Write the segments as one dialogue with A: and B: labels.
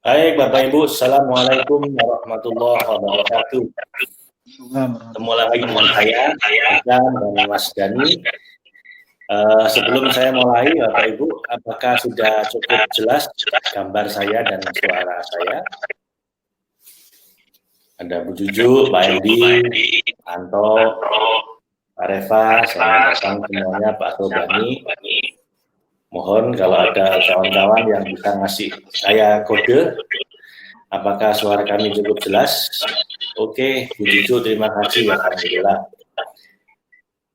A: Baik, Bapak Ibu, Assalamualaikum warahmatullahi wabarakatuh. Ketemu lagi dengan saya, dan Mas Dani. Sebelum saya mulai, Bapak Ibu, apakah sudah cukup jelas gambar saya dan suara saya? Ada Bu Juju, Pak Endi, Anto, Pak Reva, selamat datang semuanya, Pak Sobani. Mohon kalau ada kawan-kawan yang bisa ngasih saya kode, apakah suara kami cukup jelas? Oke, Bu Juju, terima kasih. Alhamdulillah.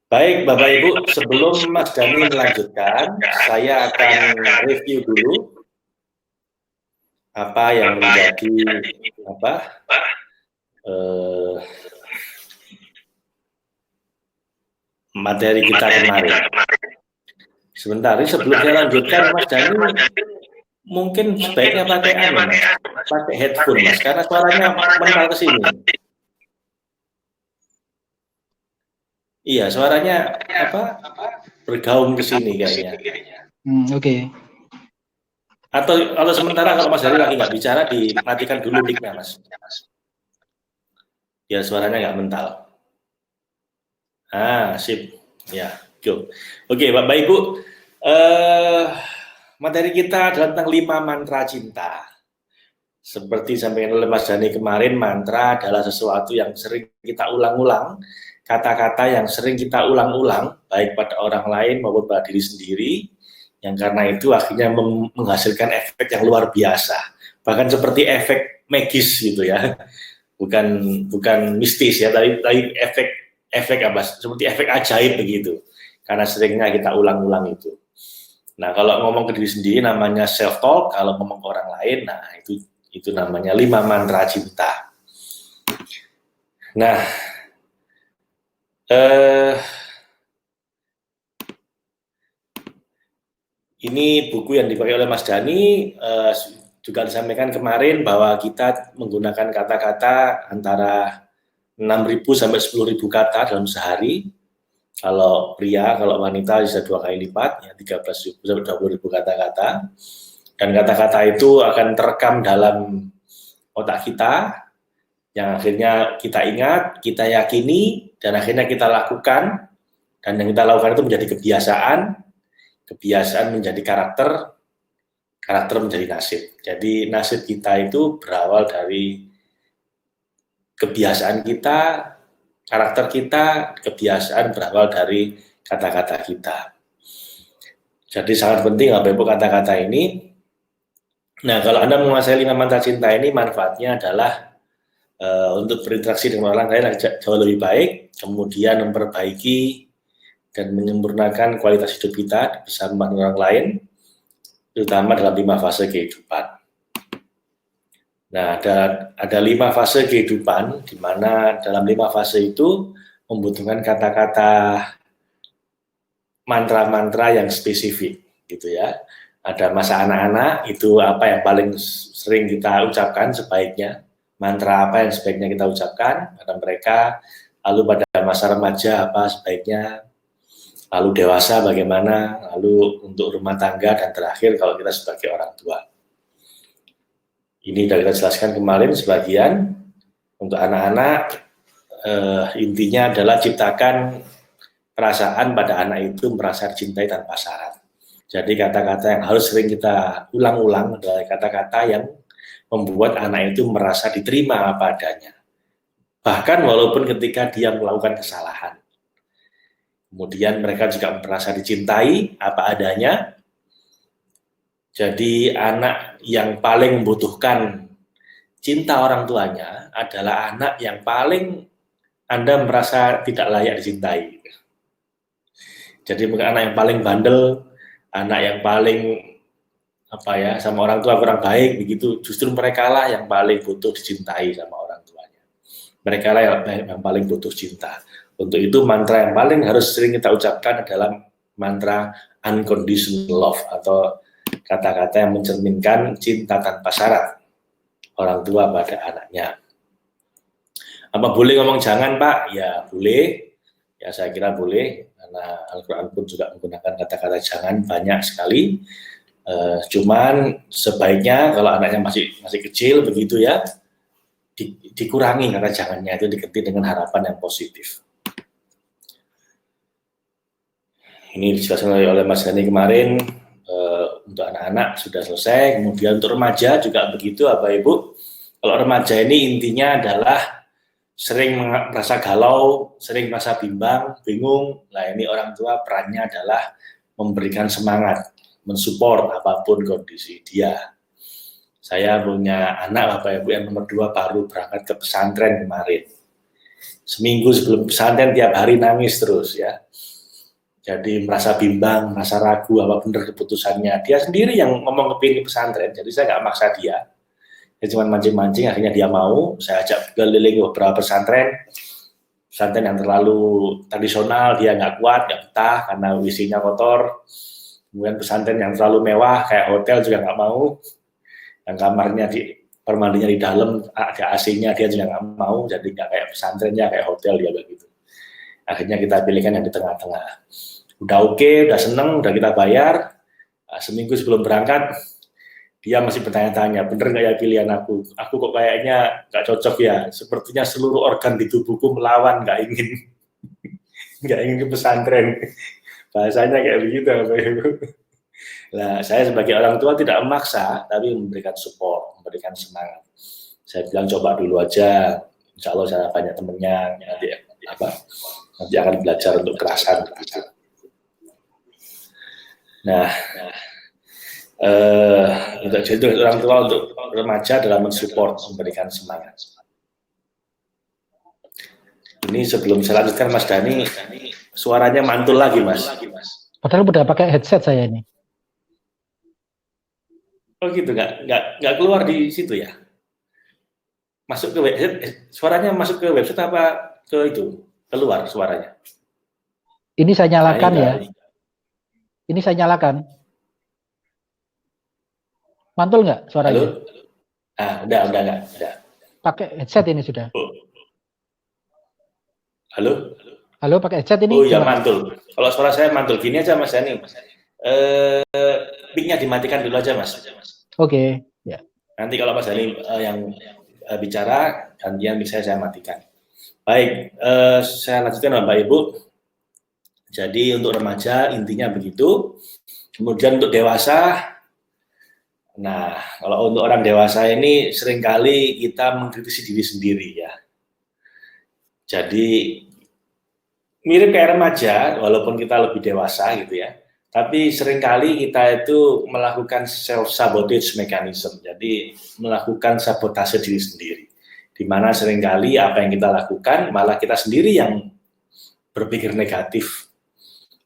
A: Baik, Bapak Ibu, sebelum Mas Dani melanjutkan, saya akan review dulu apa yang menjadi materi kita kemarin. Sebentar, sebelum saya lanjutkan, Mas Dani mungkin sebaiknya pakai pakai headphone, Mas, karena suaranya mental ke sini. Iya, suaranya bergaung ke sini kayaknya.
B: Oke.
A: Atau kalau sementara kalau Mas Dani lagi nggak bicara, dimatikan dulu mic-nya, Mas. Ya, suaranya nggak mental. Sip. Ya, go. Oke, Bapak Ibu, materi kita adalah tentang 5 mantra cinta. Seperti sampaikan oleh Mas Dani kemarin, mantra adalah sesuatu yang sering kita ulang-ulang, kata-kata yang sering kita ulang-ulang, baik pada orang lain maupun pada diri sendiri, yang karena itu akhirnya menghasilkan efek yang luar biasa. Bahkan seperti efek magis gitu ya. Bukan mistis ya, tapi efek apa? Seperti efek ajaib begitu. Karena seringnya kita ulang-ulang itu. Nah, kalau ngomong ke diri sendiri namanya self talk, kalau ngomong ke orang lain, nah itu namanya 5 mantra cinta. Nah, ini buku yang dipakai oleh Mas Dani, juga disampaikan kemarin bahwa kita menggunakan kata-kata antara 6.000 sampai 10.000 kata dalam sehari. Kalau pria, kalau wanita bisa 2 kali lipat, ya 13.000 sampai 20.000 kata-kata. Dan kata-kata itu akan terekam dalam otak kita, yang akhirnya kita ingat, kita yakini, dan akhirnya kita lakukan. Dan yang kita lakukan itu menjadi kebiasaan menjadi karakter menjadi nasib. Jadi nasib kita itu berawal dari kebiasaan kita, karakter kita, kebiasaan berawal dari kata-kata kita. Jadi sangat penting Bapak Ibu kata-kata ini. Nah, kalau Anda menguasai 5 mantra cinta ini, manfaatnya adalah untuk berinteraksi dengan orang lain jauh lebih baik, kemudian memperbaiki dan menyempurnakan kualitas hidup kita bersama dengan orang lain, terutama dalam 5 fase kehidupan. Nah, ada 5 fase kehidupan, di mana dalam 5 fase itu membutuhkan kata-kata mantra-mantra yang spesifik, gitu ya. Ada masa anak-anak, itu apa yang paling sering kita ucapkan sebaiknya, mantra apa yang sebaiknya kita ucapkan pada mereka, lalu pada masa remaja apa sebaiknya, lalu dewasa bagaimana, lalu untuk rumah tangga, dan terakhir kalau kita sebagai orang tua. Ini sudah kita jelaskan kemarin sebagian. Untuk anak-anak, intinya adalah ciptakan perasaan pada anak itu merasa dicintai tanpa syarat. Jadi kata-kata yang harus sering kita ulang-ulang adalah kata-kata yang membuat anak itu merasa diterima apa adanya. Bahkan walaupun ketika dia melakukan kesalahan. Kemudian mereka juga merasa dicintai apa adanya. Jadi anak yang paling membutuhkan cinta orang tuanya adalah anak yang paling Anda merasa tidak layak dicintai. Jadi bukan anak yang paling bandel, anak yang paling sama orang tua kurang baik begitu, justru mereka lah yang paling butuh dicintai sama orang tuanya. Mereka lah yang paling butuh cinta. Untuk itu mantra yang paling harus sering kita ucapkan adalah mantra unconditional love, atau kata-kata yang mencerminkan cinta tanpa syarat orang tua pada anaknya. Apa boleh ngomong jangan, Pak? Ya boleh, ya saya kira boleh, karena Al-Quran pun juga menggunakan kata-kata jangan banyak sekali. Cuman sebaiknya kalau anaknya masih kecil begitu ya, dikurangi kata jangannya, itu diganti dengan harapan yang positif. Ini dijelaskan oleh Mas Dhani kemarin, untuk anak-anak sudah selesai. Kemudian untuk remaja juga begitu Bapak Ibu. Kalau remaja ini intinya adalah sering merasa galau, sering merasa bimbang, bingung. Nah ini orang tua perannya adalah memberikan semangat, mensupport apapun kondisi dia. Saya punya anak Bapak Ibu yang nomor 2 baru berangkat ke pesantren kemarin. Seminggu sebelum pesantren tiap hari nangis terus ya. Jadi merasa bimbang, merasa ragu apa benar keputusannya. Dia sendiri yang ngomong kepingin pesantren, jadi saya nggak maksa dia. Dia cuma mancing-mancing, akhirnya dia mau. Saya ajak keliling beberapa pesantren yang terlalu tradisional, dia nggak kuat, nggak betah karena WC-nya kotor. Kemudian pesantren yang terlalu mewah, kayak hotel juga nggak mau. Yang kamarnya permandinya di dalam, ada AC-nya, dia juga nggak mau. Jadi nggak kayak pesantrennya, kayak hotel dia begitu. Akhirnya kita pilihkan yang di tengah-tengah. Udah oke, udah seneng, udah kita bayar. Seminggu sebelum berangkat, dia masih bertanya-tanya, bener nggak ya pilihan aku? Aku kok kayaknya nggak cocok ya. Sepertinya seluruh organ di tubuhku melawan, nggak ingin ke pesantren. Bahasanya kayak begitu, Bapak Ibu. Nah, saya sebagai orang tua tidak memaksa, tapi memberikan support, memberikan semangat. Saya bilang coba dulu aja. Insya Allah saya banyak temennya, nanti akan belajar untuk kerasan. Nah, untuk orang tua, untuk remaja adalah mensupport, memberikan semangat. Ini sebelum saya lanjutkan Mas Dhani, suaranya mantul lagi Mas.
B: Padahal udah pakai headset saya ini.
A: Oh gitu, nggak keluar di situ ya? Masuk ke website, suaranya masuk ke website apa ke itu? Keluar suaranya?
B: Ini saya nyalakan ya. Ini saya nyalakan. Mantul nggak suaranya?
A: Halo? Udah.
B: Pakai headset ini sudah.
A: Halo?
B: Halo, pakai headset ini?
A: Oh ya mantul. Kalau suara saya mantul, gini aja Mas Dhani. Mic-nya dimatikan dulu aja Mas.
B: Oke. Ya.
A: Nanti kalau Mas Dhani yang bicara, gantian mic saya matikan. Baik, saya lanjutkan Bapak Ibu. Jadi untuk remaja intinya begitu. Kemudian untuk dewasa, nah kalau untuk orang dewasa ini seringkali kita mengkritisi diri sendiri ya. Jadi mirip kayak remaja, walaupun kita lebih dewasa gitu ya. Tapi seringkali kita itu melakukan self-sabotage mechanism. Jadi melakukan sabotase diri sendiri. Di mana seringkali apa yang kita lakukan malah kita sendiri yang berpikir negatif.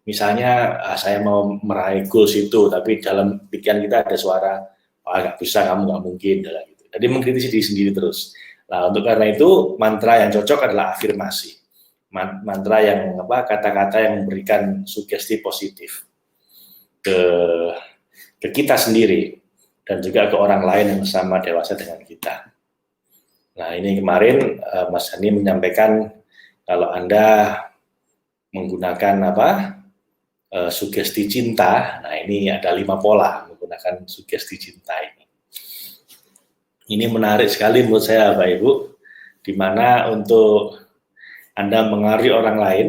A: Misalnya saya mau meraih goals itu, tapi dalam pikiran kita ada suara, nggak bisa, kamu nggak mungkin, gitu. Jadi mengkritisi diri sendiri terus. Nah untuk karena itu mantra yang cocok adalah afirmasi, mantra yang kata-kata yang memberikan sugesti positif ke kita sendiri dan juga ke orang lain yang sama dewasa dengan kita. Nah ini kemarin Mas Dhani menyampaikan kalau Anda menggunakan sugesti cinta. Nah ini ada 5 pola menggunakan sugesti cinta ini. Ini menarik sekali menurut saya Bapak Ibu, di mana untuk Anda mengaruhi orang lain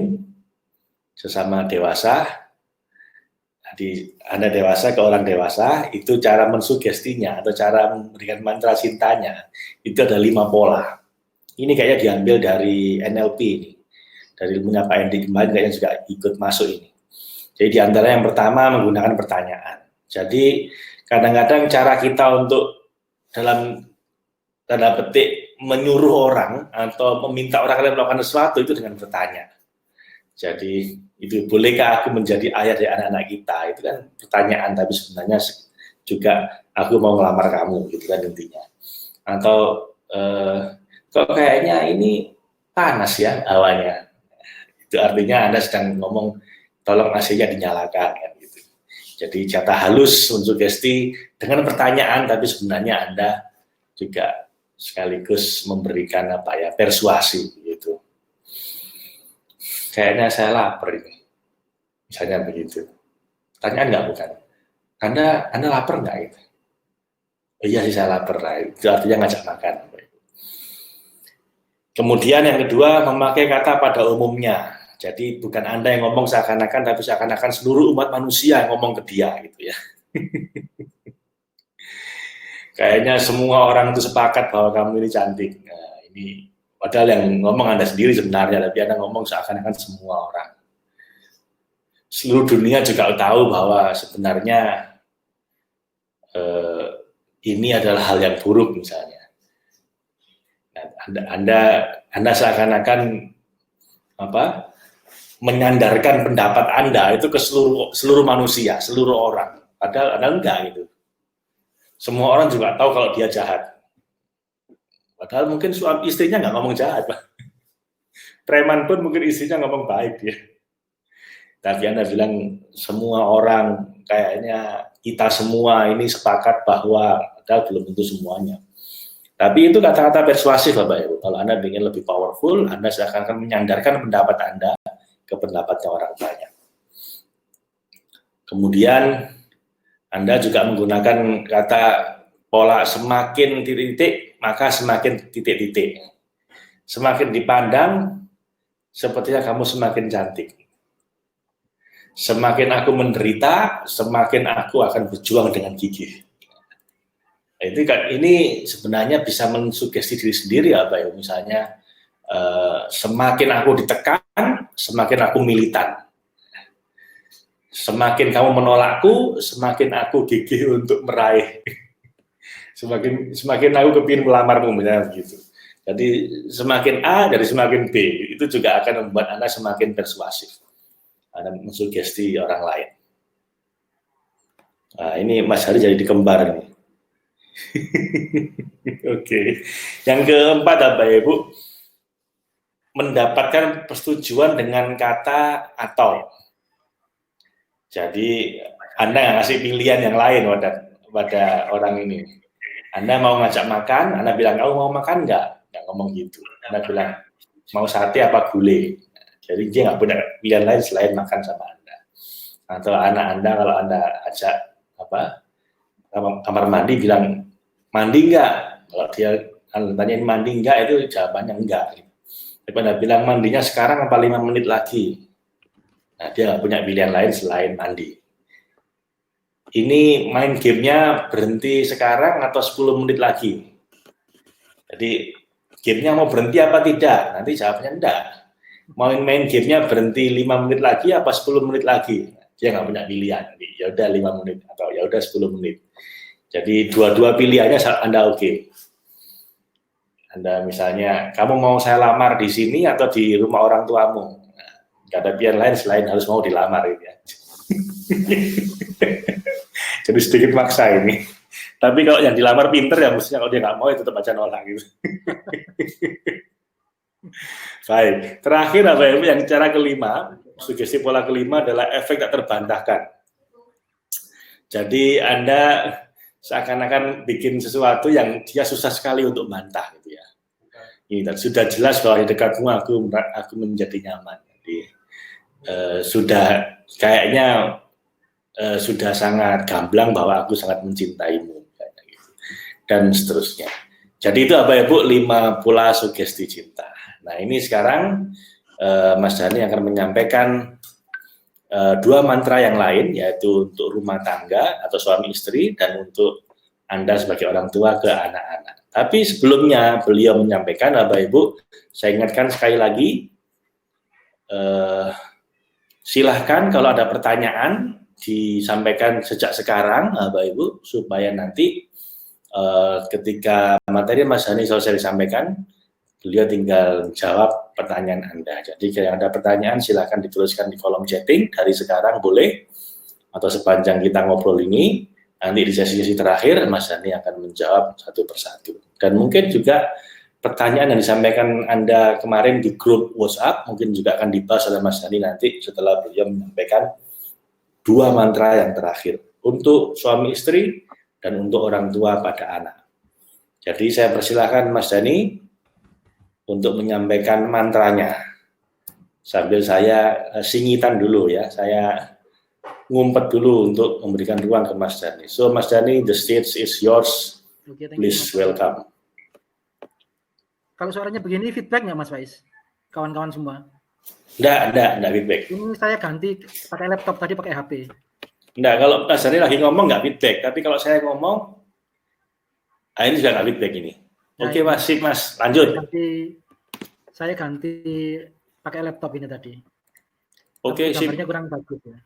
A: sesama dewasa, Anda dewasa ke orang dewasa, itu cara mensugestinya atau cara memberikan mantra cintanya, itu ada 5 pola. Ini kayaknya diambil dari NLP ini, dari ilmunya Pak Endi kemarin kayaknya juga ikut masuk ini. Jadi di antara yang pertama menggunakan pertanyaan. Jadi kadang-kadang cara kita untuk dalam tanda petik menyuruh orang atau meminta orang lain melakukan sesuatu itu dengan bertanya. Jadi itu bolehkah aku menjadi ayah dari anak-anak kita? Itu kan pertanyaan, tapi sebenarnya juga aku mau ngelamar kamu, gitu kan intinya. Atau kok kayaknya ini panas ya hawanya. Itu artinya Anda sedang ngomong tolong AC-nya dinyalakan kan gitu. Jadi jatah halus mensugesti dengan pertanyaan, tapi sebenarnya Anda juga sekaligus memberikan persuasi gitu. Kayaknya saya lapar ini. Misalnya begitu. Pertanyaan nggak bukan? Anda lapar nggak? Gitu. Oh, iya sih saya lapar. Nah, itu artinya ngajak makan. Kemudian yang kedua, memakai kata pada umumnya. Jadi bukan Anda yang ngomong seakan-akan, tapi seakan-akan seluruh umat manusia yang ngomong ke dia, gitu ya. Kayaknya semua orang itu sepakat bahwa kamu ini cantik. Nah, ini padahal yang ngomong Anda sendiri sebenarnya, tapi Anda ngomong seakan-akan semua orang. Seluruh dunia juga tahu bahwa sebenarnya ini adalah hal yang buruk misalnya. Anda seakan-akan menyandarkan pendapat Anda itu ke seluruh manusia, seluruh orang. Padahal Anda enggak gitu. Semua orang juga tahu kalau dia jahat. Padahal mungkin suami istrinya nggak ngomong jahat, Pak. Preman pun mungkin istrinya ngomong baik ya. Tapi Anda bilang semua orang, kayaknya kita semua ini sepakat bahwa, padahal belum tentu semuanya. Tapi itu kata-kata persuasif, Bapak Ibu. Kalau Anda ingin lebih powerful, Anda akan menyandarkan pendapat Anda ke pendapatnya orang banyak. Kemudian Anda juga menggunakan kata pola semakin titik-titik, maka semakin titik-titik. Semakin dipandang, sepertinya kamu semakin cantik. Semakin aku menderita, semakin aku akan berjuang dengan gigih. Ini sebenarnya bisa mensugesti diri sendiri ya, Pak. Misalnya semakin aku ditekan, semakin aku militan. Semakin kamu menolakku, semakin aku gigih untuk meraih. Semakin aku kepingin melamarmu, misalnya begitu. Jadi semakin A dari semakin B, itu juga akan membuat Anda semakin persuasif. Anda mensugesti orang lain. Nah, ini Mas Hari jadi dikembar nih. Oke. Yang keempat, Bapak Ibu, mendapatkan persetujuan dengan kata atau. Jadi Anda nggak ngasih pilihan yang lain pada orang ini. Anda mau ngajak makan, Anda bilang, kamu mau makan nggak ngomong gitu. Anda bilang, mau sate apa gulai. Jadi dia nggak punya pilihan lain selain makan sama Anda. Atau anak Anda kalau Anda ajak kamar mandi, bilang, mandi nggak? Kalau dia tanyain mandi nggak, itu jawabannya enggak. Tapi Anda bilang, mandinya sekarang apa 5 menit lagi? Nah, dia nggak punya pilihan lain selain mandi. Ini main gamenya berhenti sekarang atau 10 menit lagi? Jadi gamenya mau berhenti apa tidak? Nanti jawabnya enggak. Mau main gamenya berhenti 5 menit lagi apa 10 menit lagi? Dia nggak punya pilihan. Ya udah 5 menit atau ya udah 10 menit. Jadi dua-dua pilihannya Anda oke. Anda misalnya, kamu mau saya lamar di sini atau di rumah orang tuamu? Nah, nggak ada pilihan lain selain harus mau dilamar gitu ya. Jadi sedikit maksa ini. Tapi kalau yang dilamar pinter ya, mestinya kalau dia nggak mau ya tetap aja nolak gitu. Baik, terakhir Bapak Ibu, yang cara kelima, sugesti pola kelima adalah efek tak terbantahkan. Jadi Anda seakan-akan bikin sesuatu yang dia susah sekali untuk bantah gitu ya. Ini sudah jelas bahwa di dekatmu aku menjadi nyaman. Jadi sudah kayaknya sudah sangat gamblang bahwa aku sangat mencintaimu gitu. Dan seterusnya. Jadi itu Bapak Ibu 5 pola sugesti cinta. Nah, ini sekarang Mas Dhani akan menyampaikan 2 mantra yang lain, yaitu untuk rumah tangga atau suami istri dan untuk Anda sebagai orang tua ke anak-anak. Tapi sebelumnya beliau menyampaikan, Bapak Ibu, saya ingatkan sekali lagi, silahkan kalau ada pertanyaan disampaikan sejak sekarang, Bapak Ibu, supaya nanti ketika materi Mas Dhani selesai disampaikan, beliau tinggal jawab pertanyaan Anda. Jadi kalau ada pertanyaan silahkan dituliskan di kolom chatting dari sekarang boleh, atau sepanjang kita ngobrol ini, nanti di sesi-sesi terakhir Mas Dhani akan menjawab satu persatu. Dan mungkin juga pertanyaan yang disampaikan Anda kemarin di grup WhatsApp mungkin juga akan dibahas oleh Mas Dhani nanti setelah beliau menyampaikan 2 mantra yang terakhir untuk suami istri dan untuk orang tua pada anak. Jadi saya persilahkan Mas Dhani untuk menyampaikan mantranya. Sambil saya singitan dulu ya, saya ngumpet dulu untuk memberikan ruang ke Mas Dhani. So Mas Dhani, the stage is yours.
C: Oke, thank you,
A: Please
C: Mas.
A: welcome.
C: Kalau suaranya begini feedback nggak Mas Faiz? Kawan-kawan semua.
A: Enggak feedback.
C: Ini saya ganti pakai laptop, tadi pakai HP.
A: Enggak, kalau Mas Dhani lagi ngomong nggak feedback, tapi kalau saya ngomong, ini juga nggak feedback ini. Oke Mas, sip Mas, lanjut.
C: Saya ganti pakai laptop ini tadi.
A: Oke, sip.
C: Gambarnya kurang bagus ya.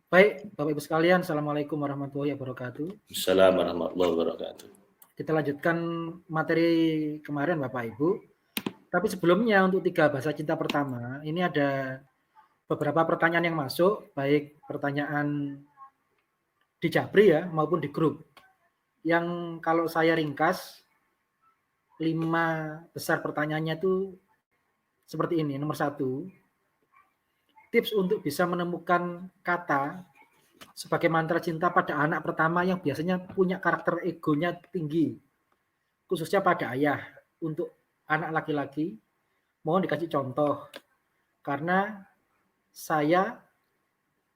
C: Baik, Bapak Ibu sekalian, Assalamualaikum warahmatullahi wabarakatuh.
A: Assalamualaikum warahmatullahi wabarakatuh.
C: Kita lanjutkan materi kemarin Bapak Ibu. Tapi sebelumnya untuk 3 bahasa cinta pertama, ini ada beberapa pertanyaan yang masuk, baik pertanyaan di Jabri ya maupun di grup. Yang kalau saya ringkas 5 besar pertanyaannya itu seperti ini. Nomor 1, tips untuk bisa menemukan kata sebagai mantra cinta pada anak pertama yang biasanya punya karakter egonya tinggi, khususnya pada ayah. Untuk anak laki-laki, mohon dikasih contoh, karena saya,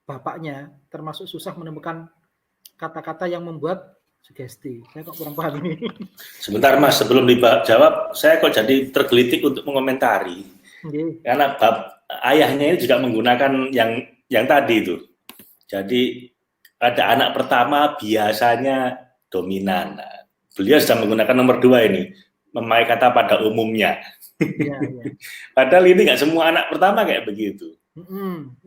C: bapaknya, termasuk susah menemukan kata-kata yang membuat sugesti. Saya kok kurang paham ini.
A: Sebentar Mas, sebelum dijawab, saya kok jadi tergelitik untuk mengomentari. Karena ayahnya ini juga menggunakan yang tadi itu. Jadi ada anak pertama biasanya dominan. Nah, beliau sudah menggunakan nomor 2 ini, memakai kata pada umumnya.
C: Ya.
A: Padahal ini nggak semua anak pertama kayak begitu.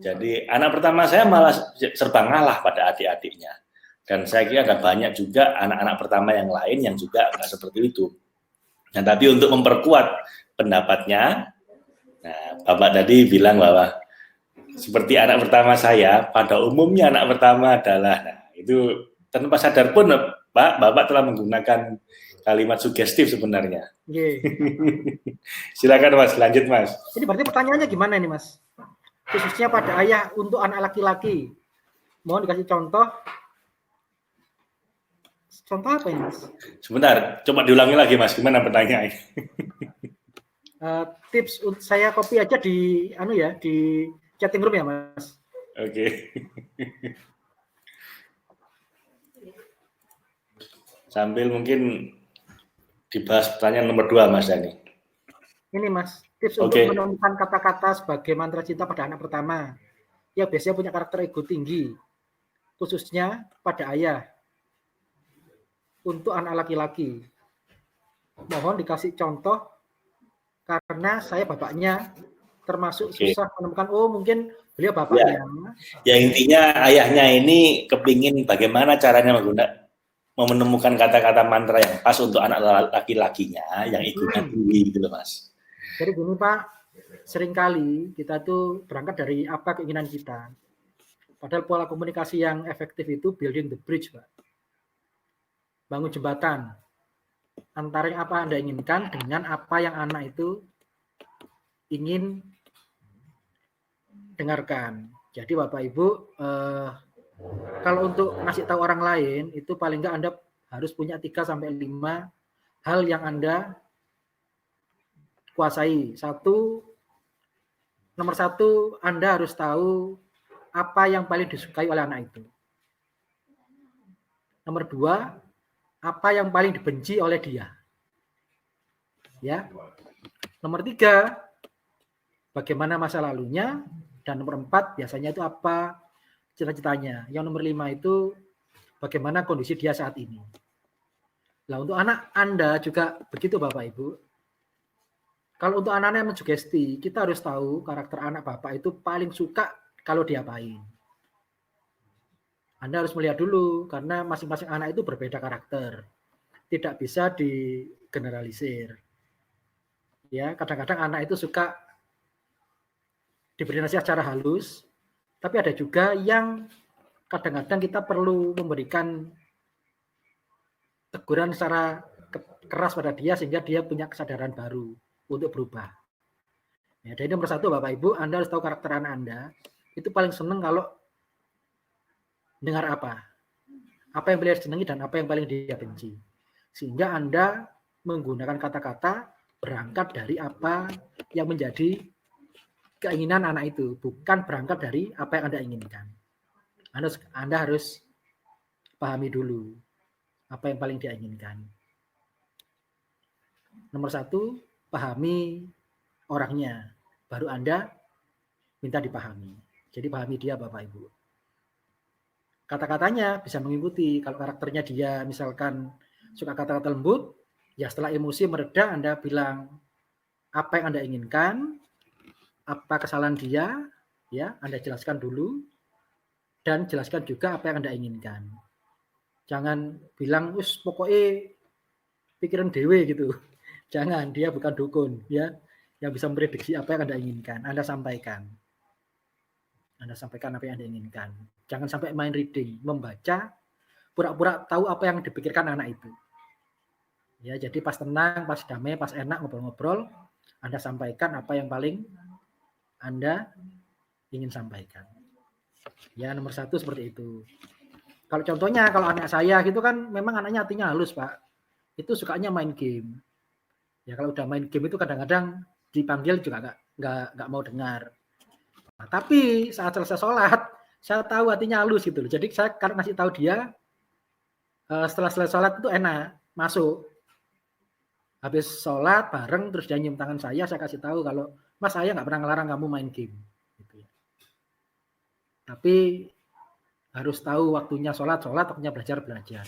A: Jadi anak pertama saya malah serba ngalah pada adik-adiknya. Dan saya kira ada banyak juga anak-anak pertama yang lain yang juga nggak seperti itu. Nah, tapi untuk memperkuat pendapatnya, nah, Bapak tadi bilang bahwa seperti anak pertama saya, pada umumnya anak pertama adalah, nah itu tanpa sadar pun Bapak telah menggunakan kalimat sugestif sebenarnya. Silakan Mas, lanjut Mas.
C: Ini berarti pertanyaannya gimana ini Mas? Khususnya pada ayah untuk anak laki-laki. Mohon dikasih contoh. Contoh apa ini Mas?
A: Sebentar, coba diulangi lagi Mas, gimana pertanyaannya?
C: Tips saya copy aja di di chatting room ya Mas.
A: Oke. Sambil mungkin dibahas pertanyaan nomor 2 Mas Dhani.
C: Ini Mas, tips untuk menemukan kata-kata sebagai mantra cinta pada anak pertama yang biasanya punya karakter ego tinggi, khususnya pada ayah. Untuk anak laki-laki, mohon dikasih contoh, karena saya bapaknya termasuk susah menemukan. Oh, mungkin beliau bapaknya.
A: Ya intinya ayahnya ini kepingin bagaimana caranya menemukan kata-kata mantra yang pas untuk anak laki-lakinya yang egonya tinggi gitu loh Mas.
C: Jadi gini Pak, seringkali kita tuh berangkat dari apa keinginan kita. Padahal pola komunikasi yang efektif itu building the bridge Pak. Bangun jembatan antara yang apa Anda inginkan dengan apa yang anak itu ingin dengarkan. Jadi Bapak Ibu, kalau untuk ngasih tahu orang lain itu paling enggak Anda harus punya 3-5 hal yang Anda kuasai. Nomor 1, Anda harus tahu apa yang paling disukai oleh anak itu. Nomor 2, apa yang paling dibenci oleh dia. Ya. Nomor 3, bagaimana masa lalunya, dan nomor 4 biasanya itu apa cita-citanya. Yang nomor 5 itu bagaimana kondisi dia saat ini. Nah, untuk anak Anda juga begitu Bapak Ibu. Kalau untuk anak-anak yang mensugesti, kita harus tahu karakter anak Bapak itu paling suka kalau diapain. Anda harus melihat dulu, karena masing-masing anak itu berbeda karakter. Tidak bisa digeneralisir. Ya, kadang-kadang anak itu suka diberi nasihat secara halus, tapi ada juga yang kadang-kadang kita perlu memberikan teguran secara keras pada dia, sehingga dia punya kesadaran baru untuk berubah. Ya, jadi nomor 1 Bapak Ibu, Anda harus tahu karakter anak Anda. Itu paling senang kalau dengar apa yang beliau senangi dan apa yang paling dia benci, sehingga Anda menggunakan kata-kata berangkat dari apa yang menjadi keinginan anak itu, bukan berangkat dari apa yang Anda inginkan. Anda harus pahami dulu apa yang paling dia inginkan. Nomor 1, pahami orangnya, baru Anda minta dipahami. Jadi pahami dia Bapak Ibu. Kata-katanya bisa mengikuti. Kalau karakternya dia misalkan suka kata-kata lembut, ya setelah emosi mereda Anda bilang apa yang Anda inginkan, apa kesalahan dia, ya Anda jelaskan dulu, dan jelaskan juga apa yang Anda inginkan. Jangan bilang, pokoknya pikiran dewe gitu. Jangan, dia bukan dukun, ya, yang bisa memprediksi apa yang Anda inginkan. Anda sampaikan apa yang Anda inginkan. Jangan sampai main reading, membaca, pura-pura tahu apa yang dipikirkan anak itu. Ya, jadi pas tenang, pas damai, pas enak ngobrol-ngobrol, Anda sampaikan apa yang paling Anda ingin sampaikan. Ya, nomor 1 seperti itu. Kalau contohnya, kalau anak saya gitu kan, memang anaknya hatinya halus, Pak. Itu sukanya main game. Ya, kalau udah main game itu kadang-kadang dipanggil juga nggak mau dengar. Nah, tapi saat selesai sholat, saya tahu hatinya halus gitu loh. Jadi saya kalau ngasih tahu dia, setelah selesai sholat itu enak, masuk. Habis sholat bareng, terus dia nyium tangan saya kasih tahu kalau, Mas, saya nggak pernah ngelarang kamu main game. Gitu ya. Tapi harus tahu waktunya sholat, waktunya belajar.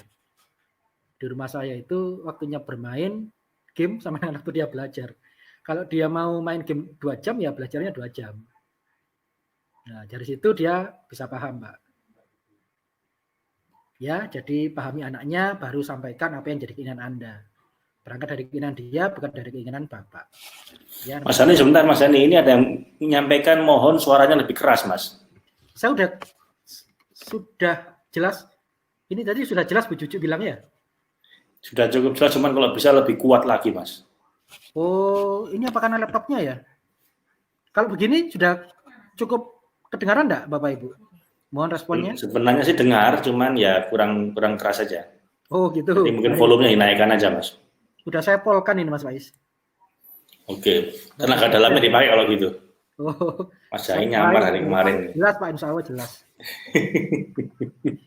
C: Di rumah saya itu waktunya bermain game sama dengan waktu dia belajar. Kalau dia mau main game 2 jam, ya belajarnya 2 jam. Nah, dari situ dia bisa paham, Pak. Ya, jadi pahami anaknya, baru sampaikan apa yang jadi keinginan Anda. Berangkat dari keinginan dia, bukan dari keinginan Bapak. Ya,
A: Mas Hani, sebentar Mas Hani, ini ada yang menyampaikan mohon suaranya lebih keras, Mas.
C: Saya sudah jelas. Ini tadi sudah jelas Bu Cucu bilang ya?
A: Sudah cukup jelas, cuman kalau bisa lebih kuat lagi, Mas.
C: Oh, ini apa karena laptopnya ya? Kalau begini sudah cukup kedengaran enggak Bapak Ibu? Mohon responnya.
A: Sebenarnya sih dengar, cuman ya kurang keras saja.
C: Oh gitu.
A: Jadi mungkin volumenya dinaikkan aja, Mas.
C: Udah saya polkan ini Mas Faiz.
A: Oke, tenaga dalamnya dipakai kalau gitu.
C: Oh,
A: Mas Jai nyamar hari kemarin.
C: Jelas Pak, insya Allah jelas.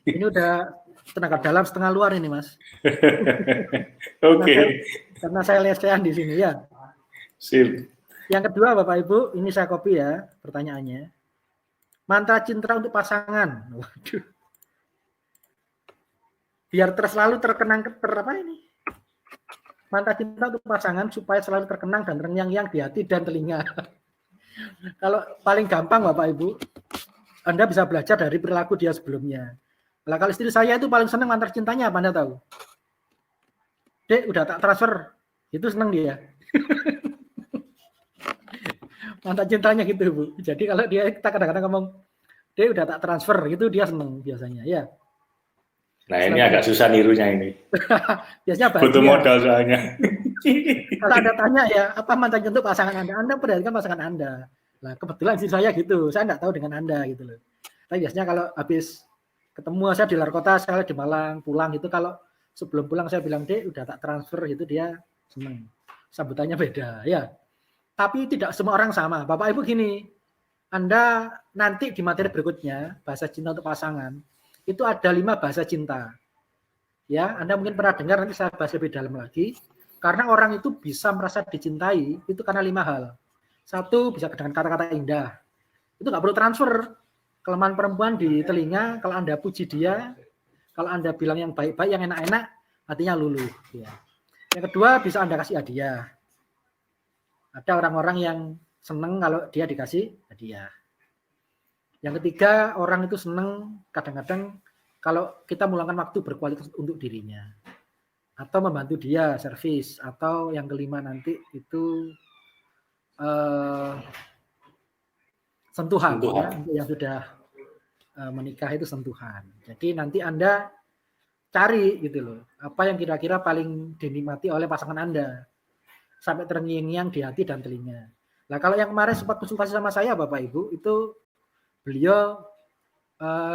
C: Ini udah tenaga dalam setengah luar ini Mas.
A: Oke.
C: Karena saya lesehan di sini ya.
A: Sip.
C: Yang kedua Bapak Ibu, ini saya copy ya pertanyaannya. Mantra cinta untuk pasangan. Waduh. Biar selalu terkenang apa ini? Mantra cinta untuk pasangan supaya selalu terkenang dan terngiang-ngiang di hati dan telinga. Kalau paling gampang Bapak Ibu, Anda bisa belajar dari perilaku dia sebelumnya. Nah, kalau istri saya itu paling senang mantra cintanya apa Anda tahu? Dek, udah tak transfer. Itu senang dia. Mantra cintanya gitu, Bu. Jadi kalau kita kadang-kadang ngomong, Dek, udah tak transfer, itu dia senang biasanya, ya.
A: Nah, ini agak susah nirunya ini.
C: Biasanya bahagia.
A: Butuh modal soalnya.
C: Kalau Anda tanya ya, apa mantra cinta pasangan Anda? Anda perhatikan pasangan Anda. Nah, kebetulan sih saya gitu. Saya enggak tahu dengan Anda gitu loh. Tapi biasanya kalau habis ketemu saya di luar kota, saya di Malang, pulang gitu, kalau sebelum pulang saya bilang, Dek, udah tak transfer, gitu dia senang. Sambutannya beda, ya. Tapi tidak semua orang sama. Bapak Ibu gini, Anda nanti di materi berikutnya, bahasa cinta untuk pasangan, itu ada 5 bahasa cinta. Ya, Anda mungkin pernah dengar, nanti saya bahas lebih dalam lagi. Karena orang itu bisa merasa dicintai, itu karena 5 hal. 1, bisa dengan kata-kata indah. Itu nggak perlu transfer. Kelemahan perempuan di telinga, kalau Anda puji dia, kalau Anda bilang yang baik-baik, yang enak-enak, hatinya luluh. Ya. Yang kedua, bisa Anda kasih hadiah. Ada orang-orang yang senang kalau dia dikasih hadiah. Yang ketiga, orang itu senang kadang-kadang kalau kita meluangkan waktu berkualitas untuk dirinya. Atau membantu dia, servis. Atau yang kelima nanti itu sentuhan. Ya, untuk yang sudah menikah itu sentuhan. Jadi nanti Anda cari gitu loh, apa yang kira-kira paling dinikmati oleh pasangan Anda sampai terngiang-ngiang di hati dan telinga. Nah, kalau yang kemarin sempat konsultasi sama saya Bapak Ibu, itu beliau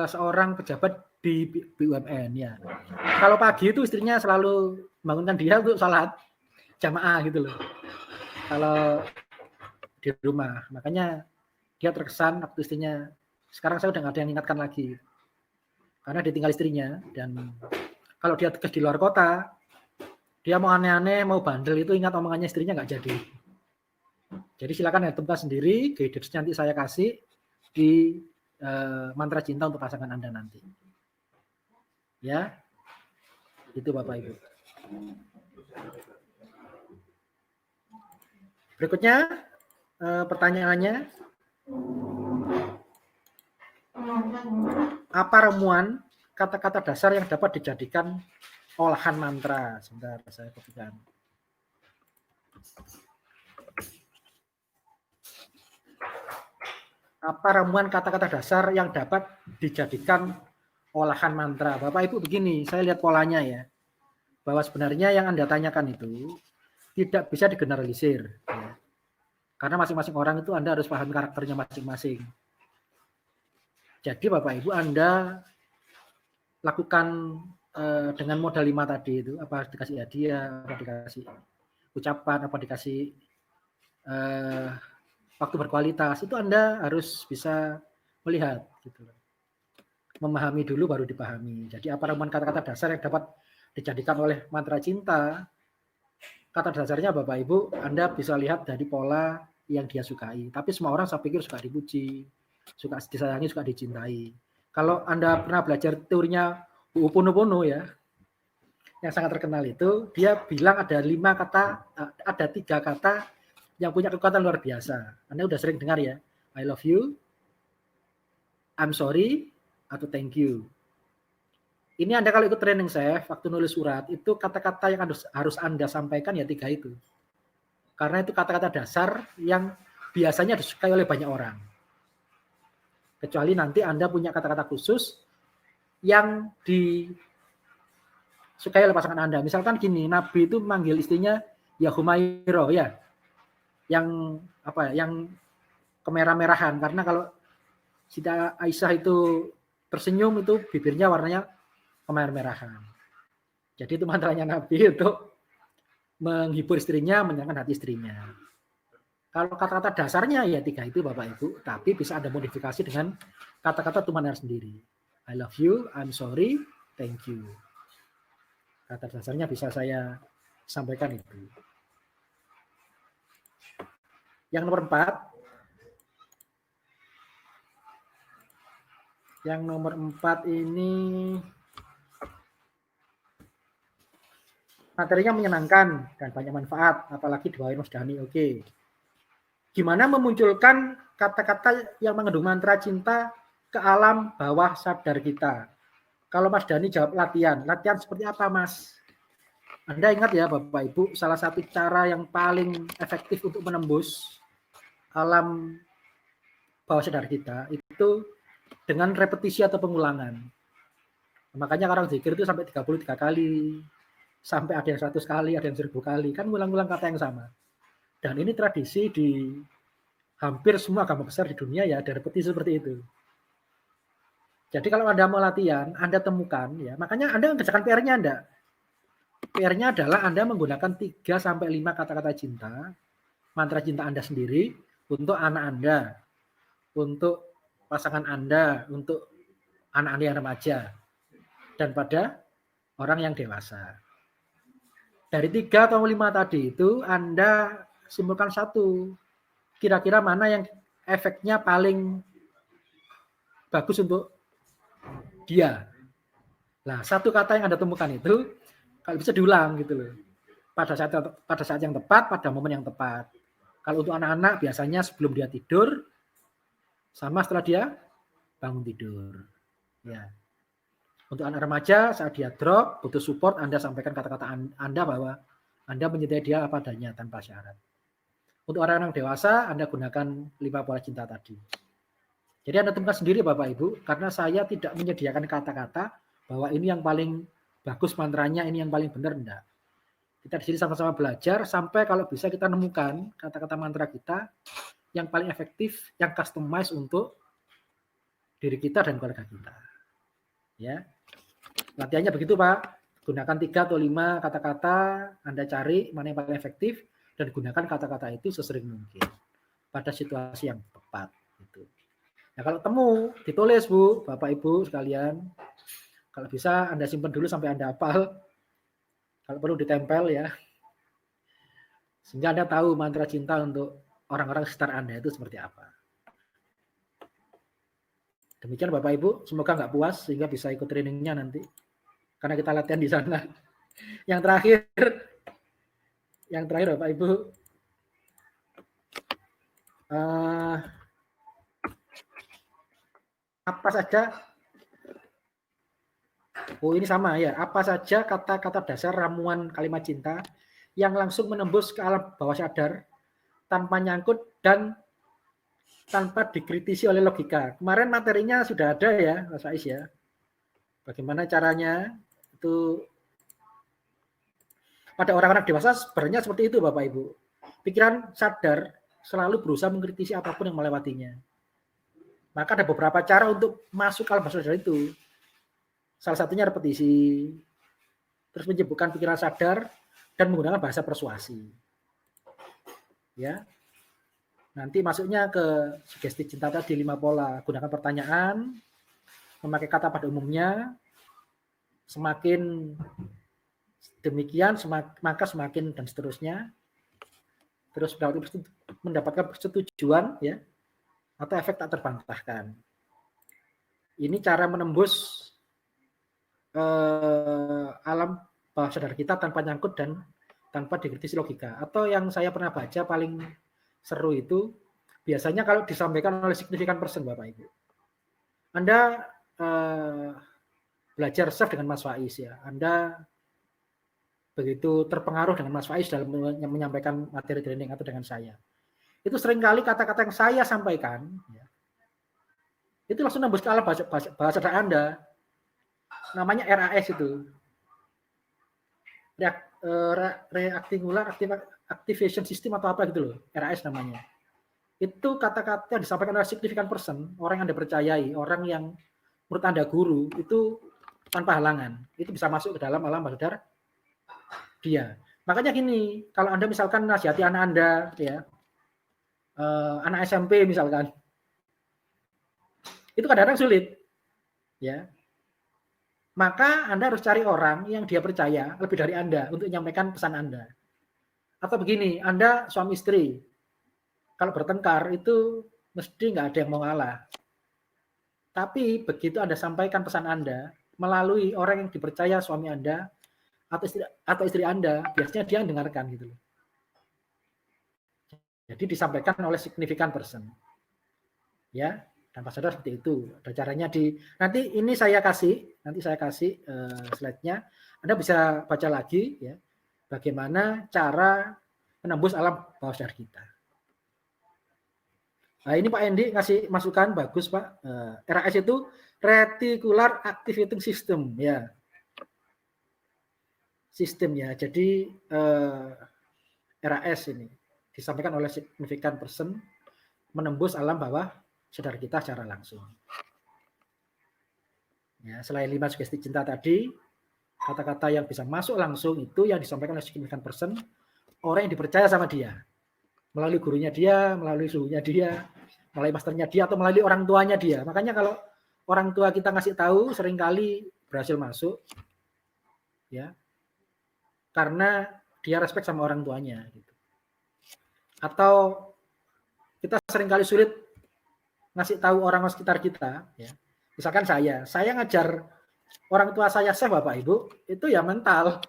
C: seorang pejabat di BUMN ya. Kalau pagi itu istrinya selalu bangunkan dia untuk sholat jamaah gitu loh. Kalau di rumah, makanya dia terkesan waktu istrinya, sekarang saya udah nggak ada yang ingatkan lagi. karena ditinggal istrinya. Dan kalau dia tugas di luar kota, dia mau aneh-aneh, mau bandel itu ingat omongannya istrinya nggak jadi. Jadi silakan tentukan sendiri, guidance nanti saya kasih di mantra cinta untuk pasangan Anda nanti. Ya, itu Bapak Ibu. Berikutnya pertanyaannya, apa ramuan kata-kata dasar yang dapat dijadikan olahan mantra? Sebentar, saya ketikkan. Apa ramuan kata-kata dasar yang dapat dijadikan olahan mantra? Bapak Ibu begini, saya lihat polanya ya, bahwa sebenarnya yang Anda tanyakan itu tidak bisa digeneralisir. Ya. Karena masing-masing orang itu Anda harus paham karakternya masing-masing. Jadi Bapak Ibu Anda lakukan dengan modal 5 tadi itu, apa dikasih hadiah, apa dikasih ucapan, apa dikasih waktu berkualitas, itu Anda harus bisa melihat gitu. Memahami dulu baru dipahami. Jadi apa ramuan kata-kata dasar yang dapat dijadikan oleh mantra cinta? Kata dasarnya Bapak Ibu, Anda bisa lihat dari pola yang dia sukai. Tapi semua orang saya pikir suka dipuji, suka disayangi, suka dicintai. Kalau Anda pernah belajar teorinya Ho'oponopono ya, yang sangat terkenal itu, dia bilang ada 5 kata, ada 3 kata yang punya kekuatan luar biasa. Anda udah sering dengar ya, I love you, I'm sorry, atau thank you. Ini Anda kalau ikut training saya, waktu nulis surat, itu kata-kata yang harus Anda sampaikan ya 3 itu. Karena itu kata-kata dasar yang biasanya disukai oleh banyak orang. Kecuali nanti Anda punya kata-kata khusus yang disukai oleh pasangan Anda. Misalkan gini, Nabi itu manggil istrinya ya Humairo ya. Yang apa ya, yang kemerah-merahan, karena kalau Siti Aisyah itu tersenyum itu bibirnya warnanya kemerah-merahan. Jadi itu mantranya Nabi untuk menghibur istrinya, menyenangkan hati istrinya. Kalau kata-kata dasarnya ya 3 itu Bapak Ibu, tapi bisa Anda modifikasi dengan kata-kata Tuhan Anda sendiri. I love you, I'm sorry, thank you. Kata dasarnya bisa saya sampaikan itu. Yang nomor 4. Yang nomor 4 ini materinya menyenangkan dan banyak manfaat, apalagi dibawain Mas Dhani. Oke. Gimana memunculkan kata-kata yang mengandung mantra cinta ke alam bawah sadar kita? Kalau Mas Dhani jawab latihan. Latihan seperti apa, Mas? Anda ingat ya Bapak Ibu, salah satu cara yang paling efektif untuk menembus alam bawah sadar kita itu dengan repetisi atau pengulangan. Makanya orang zikir itu sampai 33 kali. Sampai ada yang 100 kali, ada yang 1000 kali. Kan ngulang-ngulang kata yang sama. Dan ini tradisi di hampir semua agama besar di dunia ya, ada repetisi seperti itu. Jadi kalau Anda mau latihan, Anda temukan ya, makanya Anda kerjakan PR-nya Anda. PR-nya adalah Anda menggunakan 3-5 kata-kata cinta, mantra cinta Anda sendiri, untuk anak Anda, untuk pasangan Anda, untuk anak Anda yang remaja, dan pada orang yang dewasa. Dari 3 atau 5 tadi itu Anda simpulkan 1. Kira-kira mana yang efeknya paling bagus untuk dia. Nah, 1 kata yang Anda temukan itu kalau bisa diulang gitu loh. Pada saat yang tepat, pada momen yang tepat. Kalau untuk anak-anak biasanya sebelum dia tidur sama setelah dia bangun tidur. Ya. Untuk anak remaja saat dia drop, butuh support, Anda sampaikan kata-kata Anda bahwa Anda mencintai dia apa adanya tanpa syarat. Untuk orang-orang dewasa, Anda gunakan 5 pola cinta tadi. Jadi Anda temukan sendiri Bapak Ibu, karena saya tidak menyediakan kata-kata bahwa ini yang paling bagus mantranya, ini yang paling benar, enggak. Kita di sini sama-sama belajar sampai kalau bisa kita nemukan kata-kata mantra kita yang paling efektif, yang customize untuk diri kita dan keluarga kita. Ya. Latihannya begitu Pak. Gunakan 3 atau 5 kata-kata, Anda cari mana yang paling efektif dan gunakan kata-kata itu sesering mungkin pada situasi yang tepat. Gitu. Nah, kalau temu ditulis Bu, Bapak Ibu sekalian. Kalau bisa Anda simpan dulu sampai Anda hafal. Kalau perlu ditempel ya. Sehingga Anda tahu mantra cinta untuk orang-orang sekitar Anda itu seperti apa. Demikian Bapak Ibu, semoga nggak puas sehingga bisa ikut trainingnya nanti. Karena kita latihan di sana. Yang terakhir Bapak Ibu, apa saja? Oh ini sama ya. Apa saja kata-kata dasar ramuan kalimat cinta yang langsung menembus ke alam bawah sadar tanpa nyangkut dan tanpa dikritisi oleh logika. Kemarin materinya sudah ada ya, Mas Faiz ya. Bagaimana caranya itu pada orang-orang dewasa sebenarnya seperti itu Bapak Ibu. Pikiran sadar selalu berusaha mengkritisi apapun yang melewatinya. Maka ada beberapa cara untuk masuk ke alam bawah sadar itu. Salah satunya repetisi, terus menyebutkan pikiran sadar dan menggunakan bahasa persuasi. Ya, nanti masuknya ke sugesti cinta tadi 5 pola. Gunakan pertanyaan, memakai kata pada umumnya. Semakin demikian, maka semakin dan seterusnya. Terus mendapatkan persetujuan, ya, atau efek tak terbantahkan. Ini cara menembus alam bawah sadar kita tanpa nyangkut dan tanpa dikritisi logika. Atau yang saya pernah baca paling seru itu biasanya kalau disampaikan oleh significant person Bapak Ibu. Anda belajar self dengan Mas Faiz ya. Anda begitu terpengaruh dengan Mas Faiz dalam menyampaikan materi training atau dengan saya. Itu seringkali kata-kata yang saya sampaikan ya, itu langsung nembus ke alam bawah sadar Anda. Namanya RAS itu. Reactivular Activation System atau apa gitu loh. RAS namanya. Itu kata-kata yang disampaikan oleh significant person, orang yang Anda percayai, orang yang menurut Anda guru, itu tanpa halangan. Itu bisa masuk ke dalam alam bawah sadar dia. Makanya gini, kalau Anda misalkan nasihati anak Anda, ya, anak SMP misalkan, itu kadang-kadang sulit. Ya. Maka Anda harus cari orang yang dia percaya lebih dari Anda untuk menyampaikan pesan Anda. Atau begini, Anda suami istri, kalau bertengkar itu mesti nggak ada yang mau ngalah. Tapi begitu Anda sampaikan pesan Anda melalui orang yang dipercaya suami Anda atau istri Anda, biasanya dia mendengarkan gitu loh. Jadi disampaikan oleh significant person. Ya. Tanpa sadar seperti itu. Ada caranya nanti ini saya kasih slide-nya. Anda bisa baca lagi ya. Bagaimana cara menembus alam bawah sadar kita. Nah, ini Pak Endi ngasih masukan bagus Pak. RAS itu Reticular Activating System ya. Sistem ya. Jadi RAS ini disampaikan oleh significant person menembus alam bawah sadar kita secara langsung. Ya, selain 5 sugesti cinta tadi, kata-kata yang bisa masuk langsung itu yang disampaikan oleh significant person, orang yang dipercaya sama dia. Melalui gurunya dia, melalui suhunya dia, melalui masternya dia, atau melalui orang tuanya dia. Makanya kalau orang tua kita ngasih tahu, seringkali berhasil masuk. Ya, karena dia respect sama orang tuanya. Gitu. Atau kita seringkali sulit ngasih tahu orang sekitar kita, ya. Misalkan saya ngajar orang tua saya Bapak Ibu, itu ya mental.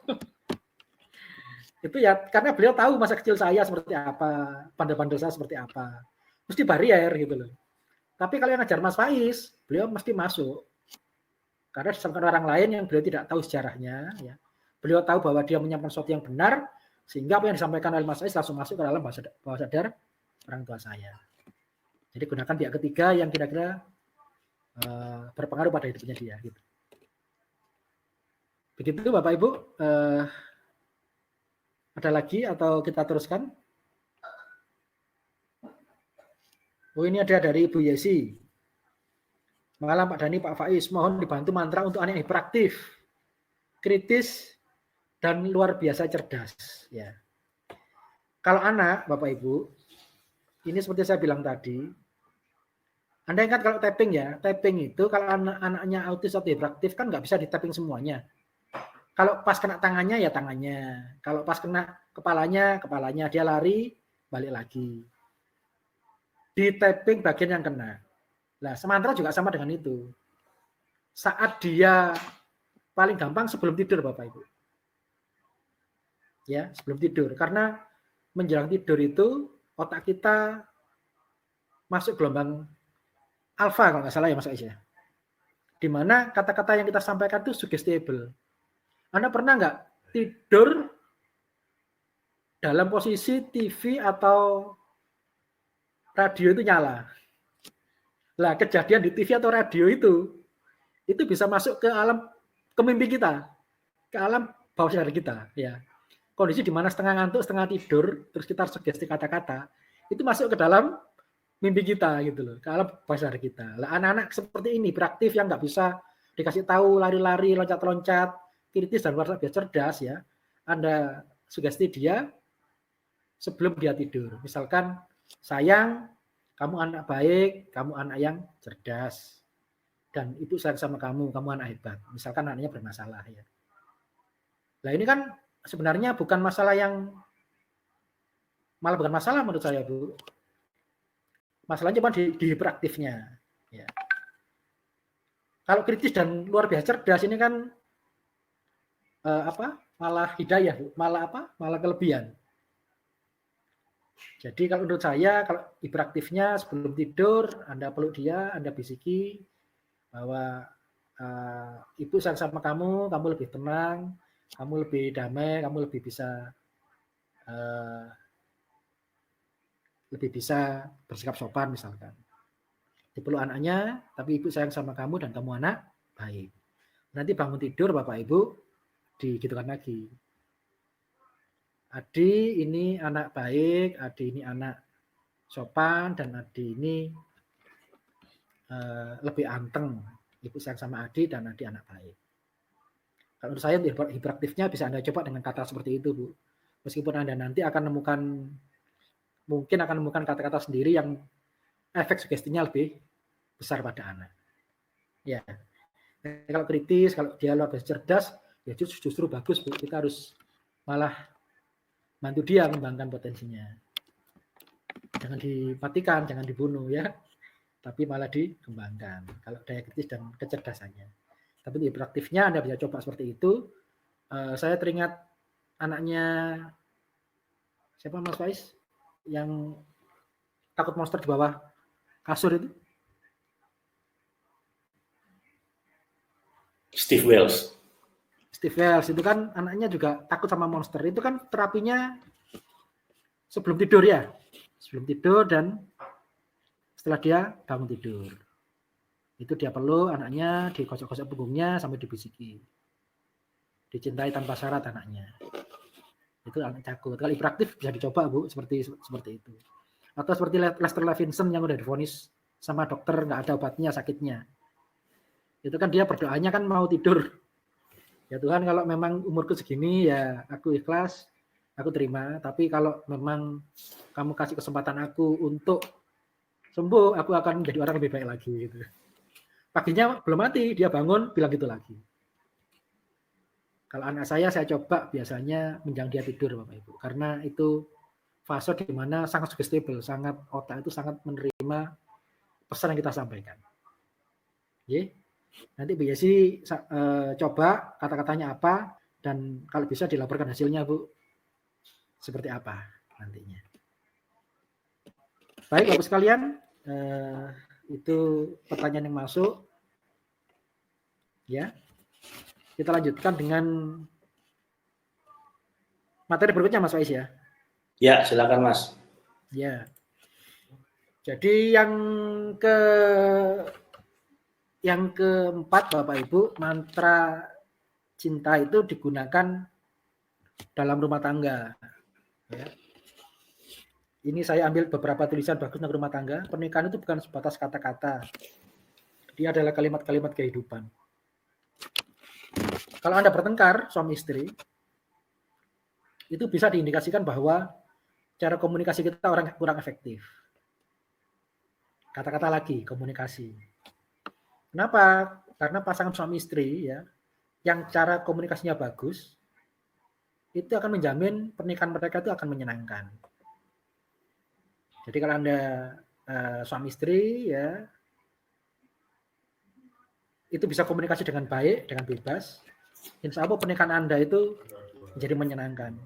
C: Itu ya karena beliau tahu masa kecil saya seperti apa, bandel-bandel saya seperti apa. Mesti barier gitu loh. Tapi kalau yang ngajar Mas Faiz, beliau mesti masuk. Karena disampaikan orang lain yang beliau tidak tahu sejarahnya, ya. Beliau tahu bahwa dia menyampaikan sesuatu yang benar, sehingga apa yang disampaikan oleh Mas Faiz langsung masuk ke dalam bawah sadar orang tua saya. Jadi gunakan pihak ketiga yang kira-kira berpengaruh pada hidupnya dia. Gitu. Begitu Bapak Ibu. Ada lagi atau kita teruskan? Oh ini ada dari Ibu Yesi. Malam Pak Dhani, Pak Faiz, mohon dibantu mantra untuk anak yang hiperaktif, kritis, dan luar biasa cerdas. Ya. Kalau anak, Bapak Ibu, ini seperti saya bilang tadi, Anda ingat kalau tapping ya, tapping itu kalau anak-anaknya autis atau hiperaktif kan nggak bisa di tapping semuanya. Kalau pas kena tangannya ya tangannya, kalau pas kena kepalanya dia lari balik lagi. Di tapping bagian yang kena. Nah, semantra juga sama dengan itu. Saat dia paling gampang sebelum tidur Bapak Ibu. Ya, sebelum tidur. Karena menjelang tidur itu otak kita masuk gelombang alfa kalau nggak salah ya Mas Aisyah. Di mana kata-kata yang kita sampaikan itu suggestible. Anda pernah nggak tidur dalam posisi TV atau radio itu nyala? Lah kejadian di TV atau radio itu bisa masuk ke alam ke mimpi kita, ke alam bawah sadar kita. Ya, kondisi di mana setengah ngantuk, setengah tidur, terus kita sugesti kata-kata, itu masuk ke dalam mimpi kita gitu loh, ke alam bawah sadar kita. Lah anak-anak seperti ini beraktif yang nggak bisa dikasih tahu lari-lari, loncat-loncat, kritis dan luar biasa cerdas ya. Anda sugesti dia sebelum dia tidur. Misalkan, sayang, kamu anak baik, kamu anak yang cerdas. Dan ibu sayang sama kamu anak hebat. Misalkan anaknya bermasalah ya. Nah ini kan sebenarnya bukan masalah yang, malah bukan masalah menurut saya Bu. Masalahnya cuma di hiperaktifnya. Ya. Kalau kritis dan luar biasa cerdas ini kan malah hidayah, malah kelebihan. Jadi kalau menurut saya, kalau hiperaktifnya sebelum tidur, Anda peluk dia, Anda bisiki bahwa ibu sayang sama kamu lebih tenang, kamu lebih damai, kamu lebih bisa bersikap sopan misalkan. Dipeluk anaknya, tapi ibu sayang sama kamu dan kamu anak baik. Nanti bangun tidur Bapak Ibu, digitukan lagi. Adi ini anak baik, Adi ini anak sopan, dan Adi ini lebih anteng. Ibu sayang sama Adi dan Adi anak baik. Kalau menurut saya hiperaktifnya bisa Anda coba dengan kata seperti itu Bu. Meskipun Anda nanti mungkin akan menemukan kata-kata sendiri yang efek sugestinya lebih besar pada anak. Ya. Kalau kritis, kalau dia lebih cerdas, ya justru bagus Bu. Kita harus malah bantu dia mengembangkan potensinya. Jangan dimatikan, jangan dibunuh ya. Tapi malah dikembangkan. Kalau daya kritis dan kecerdasannya. Tapi di hiperaktifnya Anda bisa coba seperti itu. Saya teringat anaknya siapa Mas Faiz yang takut monster di bawah kasur itu?
A: Steve Wells.
C: Steve Wells itu kan anaknya juga takut sama monster. Itu kan terapinya sebelum tidur ya. Sebelum tidur dan setelah dia bangun tidur. Itu dia peluk anaknya, dikocok-kocok punggungnya sampai dibisiki. Dicintai tanpa syarat anaknya. Itu anak takut. Kalau hiperaktif bisa dicoba Bu, seperti itu. Atau seperti Lester Levinson yang udah divonis sama dokter nggak ada obatnya sakitnya. Itu kan dia berdoanya kan mau tidur. Ya Tuhan, kalau memang umurku segini ya aku ikhlas, aku terima. Tapi kalau memang kamu kasih kesempatan aku untuk sembuh, aku akan menjadi orang lebih baik lagi gitu. Paginya belum mati, dia bangun bilang gitu lagi. Kalau anak saya coba biasanya menjelang dia tidur Bapak Ibu, karena itu fase di mana sangat suggestible, sangat otak itu sangat menerima pesan yang kita sampaikan. Ye? Nanti Bu Yesi coba kata-katanya apa, dan kalau bisa dilaporkan hasilnya Bu, seperti apa nantinya. Baik Bapak sekalian, itu pertanyaan yang masuk. Ya, kita lanjutkan dengan materi berikutnya Mas Faiz ya.
A: Ya, silakan Mas.
C: Ya. Jadi yang keempat Bapak Ibu, mantra cinta itu digunakan dalam rumah tangga. Ya. Ini saya ambil beberapa tulisan bagus tentang rumah tangga. Pernikahan itu bukan sebatas kata-kata. Dia adalah kalimat-kalimat kehidupan. Kalau Anda bertengkar suami istri, itu bisa diindikasikan bahwa cara komunikasi kita kurang efektif. Kata-kata lagi, komunikasi. Kenapa? Karena pasangan suami istri ya, yang cara komunikasinya bagus, itu akan menjamin pernikahan mereka itu akan menyenangkan. Jadi kalau Anda suami istri ya, itu bisa komunikasi dengan baik, dengan bebas, insya Allah pernikahan Anda itu menjadi menyenangkan.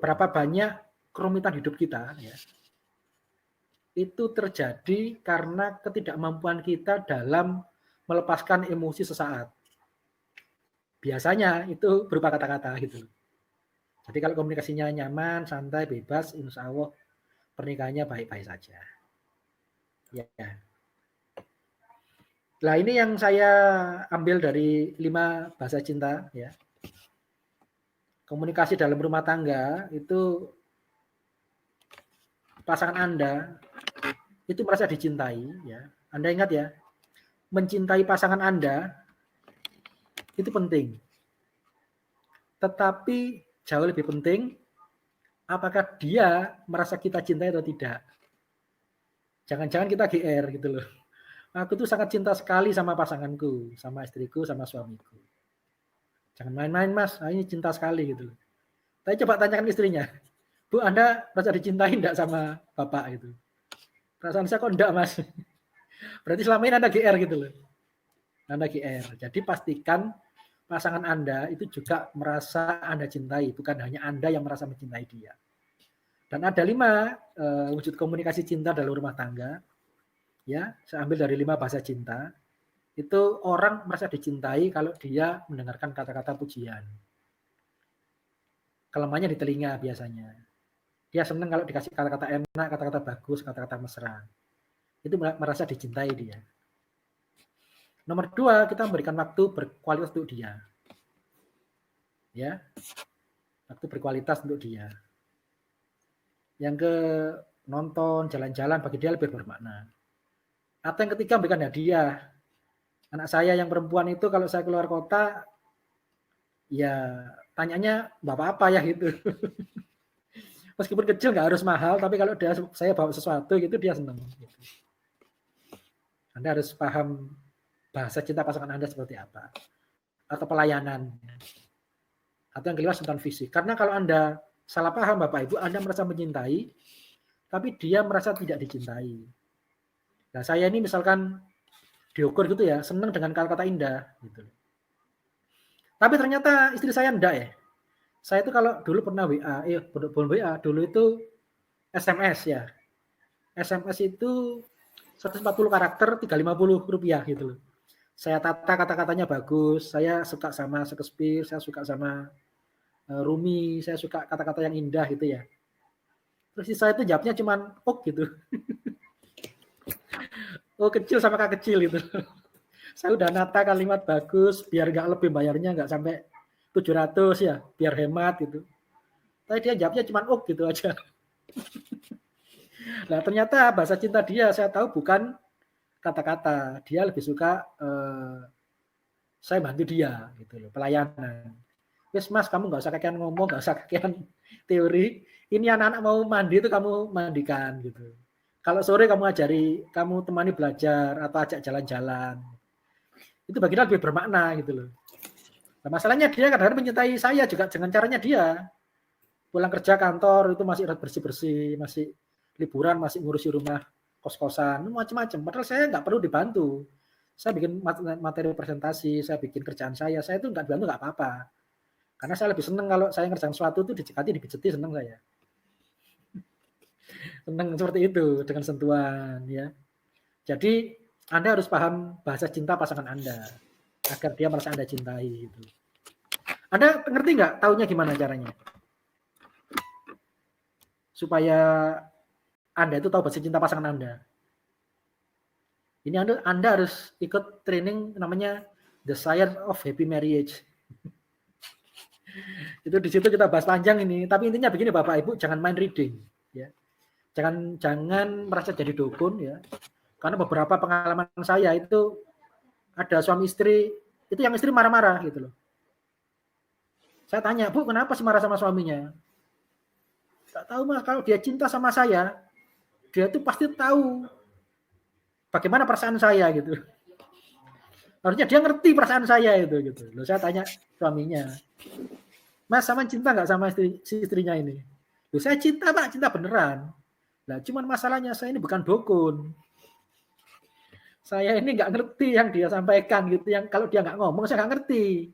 C: Berapa banyak kerumitan hidup kita ya, itu terjadi karena ketidakmampuan kita dalam melepaskan emosi sesaat. Biasanya itu berupa kata-kata gitu. Jadi kalau komunikasinya nyaman, santai, bebas, insya Allah pernikahannya baik-baik saja. Ya. Nah ini yang saya ambil dari 5 bahasa cinta ya. Komunikasi dalam rumah tangga itu pasangan Anda itu merasa dicintai ya. Anda ingat ya, mencintai pasangan Anda itu penting. Tetapi jauh lebih penting apakah dia merasa kita cintai atau tidak. Jangan-jangan kita GR gitu loh. Aku tuh sangat cinta sekali sama pasanganku, sama istriku, sama suamiku. Jangan main-main mas, ini cinta sekali gitu loh. Tapi coba tanyakan istrinya, Bu Anda merasa dicintai enggak sama Bapak gitu. Perasaan saya kok enggak mas. Berarti selama ini Anda GR gitu loh. Anda GR. Jadi pastikan pasangan Anda itu juga merasa Anda cintai, bukan hanya Anda yang merasa mencintai dia. Dan ada 5 wujud komunikasi cinta dalam rumah tangga. Ya, saya ambil dari 5 bahasa cinta. Itu orang merasa dicintai kalau dia mendengarkan kata-kata pujian. Kelemahannya di telinga biasanya. Dia senang kalau dikasih kata-kata enak, kata-kata bagus, kata-kata mesra. Itu merasa dicintai dia. Nomor 2, kita memberikan waktu berkualitas untuk dia. Ya, waktu berkualitas untuk dia. Yang ke nonton, jalan-jalan bagi dia lebih bermakna. Atau yang ketiga memberikan hadiah. Anak saya yang perempuan itu kalau saya keluar kota, ya tanyanya bapak apa ya gitu. Meskipun kecil nggak harus mahal, tapi kalau saya bawa sesuatu gitu dia senang. Gitu. Anda harus paham bahasa cinta pasangan Anda seperti apa. Atau pelayanan. Atau yang kelima sentuhan fisik. Karena kalau Anda salah paham Bapak Ibu, Anda merasa mencintai, tapi dia merasa tidak dicintai. Nah saya ini misalkan diukur gitu ya, senang dengan kata-kata indah. Gitu. Tapi ternyata istri saya enggak ya. Saya itu kalau dulu pernah WA, dulu itu SMS ya. SMS itu 140 karakter, 350 rupiah gitu loh. Saya tata kata-katanya bagus, saya suka sama Shakespeare, saya suka sama Rumi, saya suka kata-kata yang indah gitu ya. Terus saya itu jawabnya cuman gitu. Kecil sama kak kecil gitu. Saya udah nata kalimat bagus, biar nggak lebih bayarnya nggak sampai 700 ya, biar hemat gitu. Tapi dia jawabnya cuman gitu aja. Nah ternyata bahasa cinta dia saya tahu bukan kata-kata, dia lebih suka saya bantu dia gitu loh, pelayanan. Wes mas kamu nggak usah kakean ngomong, nggak usah kakean teori. Ini anak-anak mau mandi itu kamu mandikan gitu. Kalau sore kamu kamu temani belajar atau ajak jalan-jalan. Itu bagi dia lebih bermakna gitu loh. Nah, masalahnya dia kadang-kadang mencintai saya juga dengan caranya dia. Pulang kerja kantor itu masih bersih-bersih, masih liburan, masih ngurusi rumah kos-kosan, macam-macam. Padahal saya nggak perlu dibantu. Saya bikin materi presentasi, saya bikin kerjaan saya itu nggak dibantu nggak apa-apa. Karena saya lebih senang kalau saya ngerjain sesuatu itu dicekati, dipijeti, senang saya. Senang seperti itu dengan sentuhan ya. Jadi Anda harus paham bahasa cinta pasangan Anda agar dia merasa Anda cintai gitu. Anda ngerti nggak taunya gimana caranya? Supaya Anda itu tahu bahasa cinta pasangan Anda. Ini Anda harus ikut training namanya The Science of Happy Marriage. Itu di situ kita bahas panjang ini, tapi intinya begini Bapak Ibu, jangan main reading ya. Jangan merasa jadi dukun ya. Karena beberapa pengalaman saya itu ada suami istri, itu yang istri marah-marah gitu loh. Saya tanya, Bu, kenapa sih marah sama suaminya? Tak tahu Mas, kalau dia cinta sama saya, dia tuh pasti tahu bagaimana perasaan saya gitu. Harusnya dia ngerti perasaan saya itu gitu. Loh, saya tanya suaminya, Mas, sama cinta nggak sama si istrinya ini? Loh, saya cinta Pak, cinta beneran. Nah, cuman masalahnya saya ini bukan dukun. Saya ini nggak ngerti yang dia sampaikan gitu. Yang kalau dia nggak ngomong, saya nggak ngerti.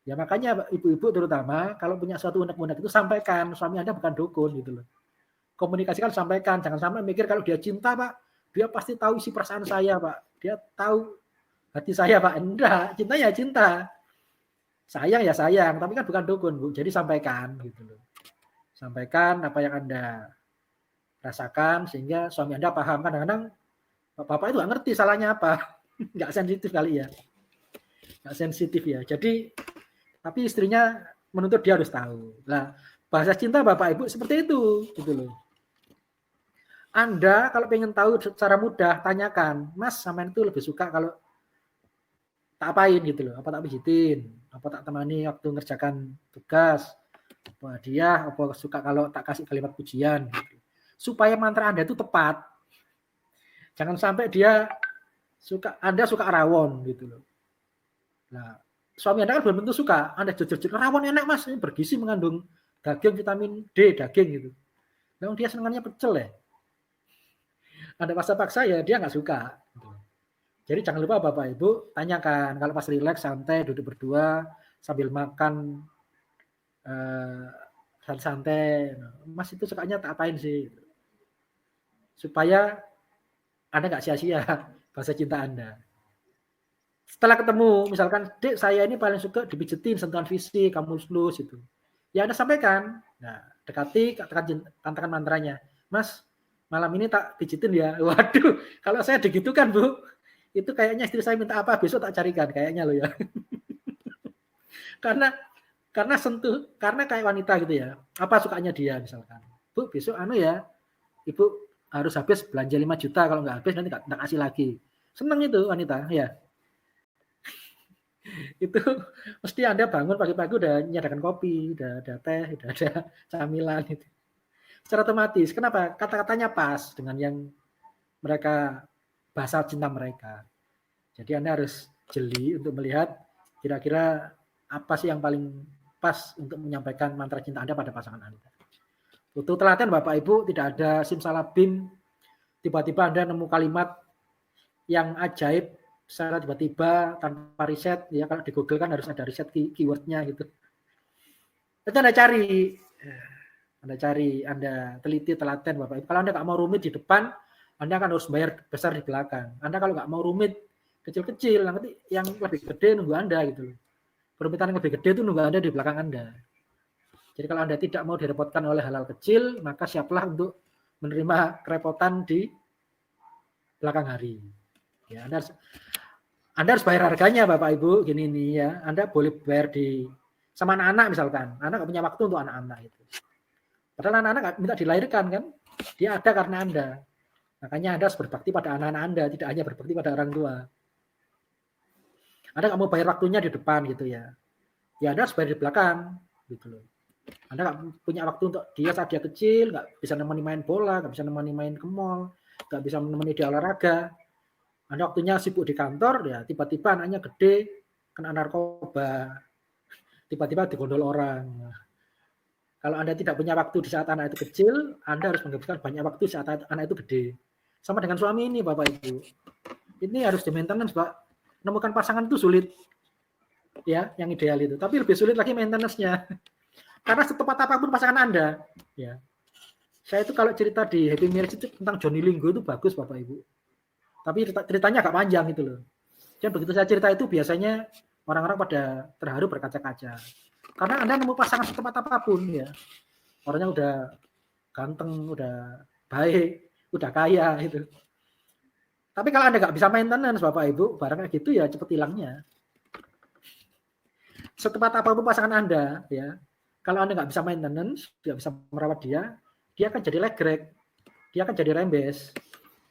C: Ya makanya ibu-ibu terutama kalau punya suatu unek-unek itu sampaikan, suami Anda bukan dukun gitu loh. Komunikasikan, sampaikan, jangan sampai mikir kalau dia cinta Pak, dia pasti tahu isi perasaan saya Pak. Dia tahu hati saya Pak. Enggak, cinta ya cinta. Sayang ya sayang, tapi kan bukan dukun Bu. Jadi sampaikan gitu loh. Sampaikan apa yang Anda rasakan sehingga suami Anda paham. Kadang-kadang Bapak itu nggak ngerti salahnya apa. Nggak sensitif kali ya. Nggak sensitif ya. Jadi tapi istrinya menuntut dia harus tahu. Nah, bahasa cinta Bapak Ibu seperti itu gitu loh. Anda kalau pengen tahu secara mudah, tanyakan, Mas, sama itu lebih suka kalau tak apain gitu loh, apa tak pijitin, apa tak temani waktu ngerjakan tugas, apa dia, apa suka kalau tak kasih kalimat pujian, gitu. Supaya mantra Anda itu tepat. Jangan sampai Anda suka rawon gitu loh. Nah, suami Anda kan belum tentu suka, Anda jujur-jujur, rawon enak Mas, ini bergizi mengandung daging, vitamin D, daging gitu. Nah, dia senangnya pecel ya. Anda paksa-paksa ya dia nggak suka. Jadi jangan lupa Bapak Ibu tanyakan kalau pas rileks santai duduk berdua sambil makan santai. Mas itu sukanya tak apain sih? Supaya Anda nggak sia-sia bahasa cinta Anda. Setelah ketemu misalkan Dek saya ini paling suka dipijetin sentuhan fisik, kamu lulus itu. Ya Anda sampaikan. Nah dekati katakan mantranya. Mas malam ini tak pijitin ya. Waduh, kalau saya digitukan Bu, itu kayaknya istri saya minta apa besok tak carikan kayaknya loh ya. karena kayak wanita gitu ya. Apa sukanya dia misalkan. Bu, besok ya, Ibu harus habis belanja 5 juta kalau nggak habis nanti nggak kasih lagi. Seneng itu wanita ya. Itu mesti Anda bangun pagi-pagi udah nyediakan kopi, udah ada teh, udah ada camilan itu. Secara otomatis. Kenapa? Kata-katanya pas dengan yang mereka bahasa cinta mereka. Jadi Anda harus jeli untuk melihat kira-kira apa sih yang paling pas untuk menyampaikan mantra cinta Anda pada pasangan Anda. Untuk telaten Bapak Ibu tidak ada simsalabim tiba-tiba Anda nemu kalimat yang ajaib secara tiba-tiba tanpa riset ya kalau di Google kan harus ada riset keywordnya gitu. Itu Anda cari, Anda teliti, telaten Bapak Ibu. Kalau Anda nggak mau rumit di depan, Anda akan harus bayar besar di belakang. Anda kalau nggak mau rumit kecil-kecil, nanti yang lebih gede nunggu Anda gitu loh. Perumitan yang lebih gede itu nunggu Anda di belakang Anda. Jadi kalau Anda tidak mau direpotkan oleh hal-hal kecil, maka siaplah untuk menerima kerepotan di belakang hari. Ya, Anda harus bayar harganya Bapak Ibu, gini nih ya. Anda boleh bayar sama anak-anak misalkan. Anak nggak punya waktu untuk anak-anak itu. Padahal anak-anak nggak minta dilahirkan kan. Dia ada karena Anda. Makanya Anda harus berbakti pada anak-anak Anda, tidak hanya berbakti pada orang tua. Anda nggak mau bayar waktunya di depan gitu ya. Ya Anda harus bayar di belakang gitu loh. Anda nggak punya waktu untuk dia saat dia kecil, nggak bisa nemani main bola, nggak bisa nemani main ke mall, nggak bisa nemani dia olahraga. Anda waktunya sibuk di kantor, ya tiba-tiba anaknya gede, kena narkoba, tiba-tiba digondol orang. Kalau Anda tidak punya waktu di saat anak itu kecil, Anda harus menghabiskan banyak waktu saat anak itu gede. Sama dengan suami ini, Bapak Ibu. Ini harus di maintenance, Pak. Menemukan pasangan itu sulit. Ya, yang ideal itu. Tapi lebih sulit lagi maintenance-nya. Karena setepat apapun pasangan Anda, ya. Saya itu kalau cerita di Happy Marriage itu tentang Johnny Linggo itu bagus, Bapak Ibu. Tapi ceritanya agak panjang itu loh. Dan begitu saya cerita itu biasanya orang-orang pada terharu berkaca-kaca. Karena Anda nemu pasangan secepat apapun ya. Orangnya udah ganteng, udah baik, udah kaya gitu. Tapi kalau Anda nggak bisa maintenance Bapak Ibu, barang kayak gitu ya cepet hilangnya. Secepat apapun pasangan Anda ya. Kalau Anda nggak bisa maintenance, nggak bisa merawat dia akan jadi legrek. Dia akan jadi rembes.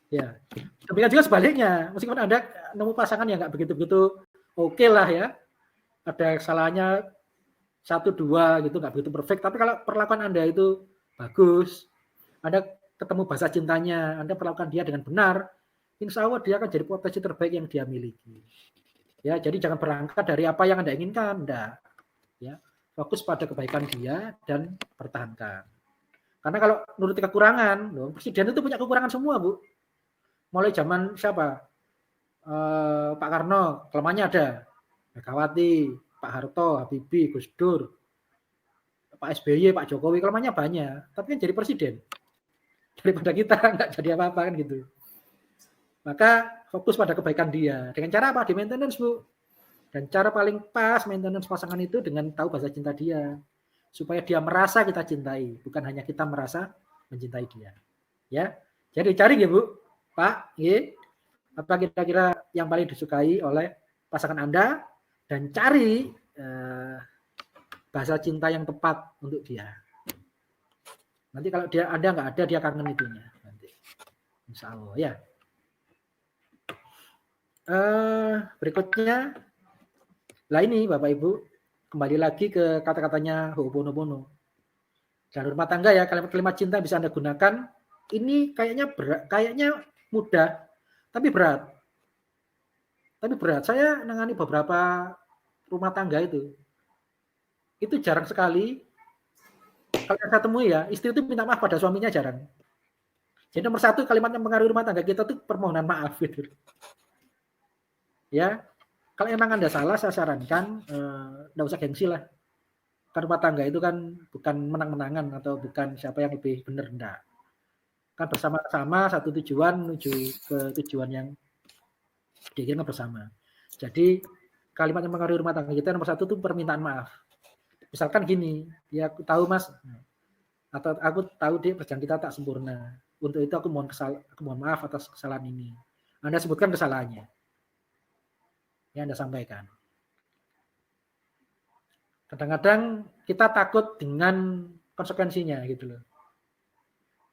C: Ya, demikian juga sebaliknya. Meskipun Anda nemu pasangan yang nggak begitu-begitu oke lah ya, ada kesalahannya 1-2 gitu, nggak begitu perfect. Tapi kalau perlakuan Anda itu bagus, Anda ketemu bahasa cintanya, Anda perlakukan dia dengan benar, insya Allah dia akan jadi potensi terbaik yang dia miliki. Ya, jadi jangan berangkat dari apa yang Anda inginkan, enggak. Ya, fokus pada kebaikan dia dan pertahankan. Karena kalau nuruti kekurangan, loh, presiden itu punya kekurangan semua, Bu. Mulai zaman siapa? Pak Karno, kelemahannya ada. Megawati, Pak Harto, Habibie, Gus Dur, Pak SBY, Pak Jokowi, kelemahannya banyak. Tapi kan jadi presiden. Daripada kita nggak jadi apa-apa kan gitu. Maka fokus pada kebaikan dia. Dengan cara apa? Di maintenance, Bu. Dan cara paling pas maintenance pasangan itu dengan tahu bahasa cinta dia. Supaya dia merasa kita cintai. Bukan hanya kita merasa mencintai dia. Ya. Jadi cari ya, Bu. Pak, ya. Apa kira-kira yang paling disukai oleh pasangan Anda. Dan cari bahasa cinta yang tepat untuk dia. Nanti kalau Anda nggak ada, dia kangen itunya. Nanti. Insya Allah, ya. Berikutnya, lah ini Bapak Ibu, kembali lagi ke kata-katanya Ho'oponopono. Dalam rumah tangga ya, kalimat-kalimat cinta bisa Anda gunakan. Ini kayaknya mudah, tapi berat. Saya menangani beberapa rumah tangga itu jarang sekali. Kalau saya temui ya, istri itu minta maaf pada suaminya jarang. Jadi nomor satu kalimat yang mengaruhi rumah tangga kita itu permohonan maaf gitu. Ya, kalau emang Anda salah, saya sarankan enggak usah gengsi lah. Kan rumah tangga itu kan bukan menang-menangan atau bukan siapa yang lebih benar, enggak. Kan bersama-sama satu tujuan menuju ke tujuan yang diinginkan bersama. Jadi kalimat yang mengaruhi rumah tangga kita nomor satu itu permintaan maaf. Misalkan gini, ya aku tahu Mas, atau aku tahu deh perjalanan kita tak sempurna. Untuk itu aku mohon maaf atas kesalahan ini. Anda sebutkan kesalahannya. Yang Anda sampaikan. Kadang-kadang kita takut dengan konsekuensinya gitu loh.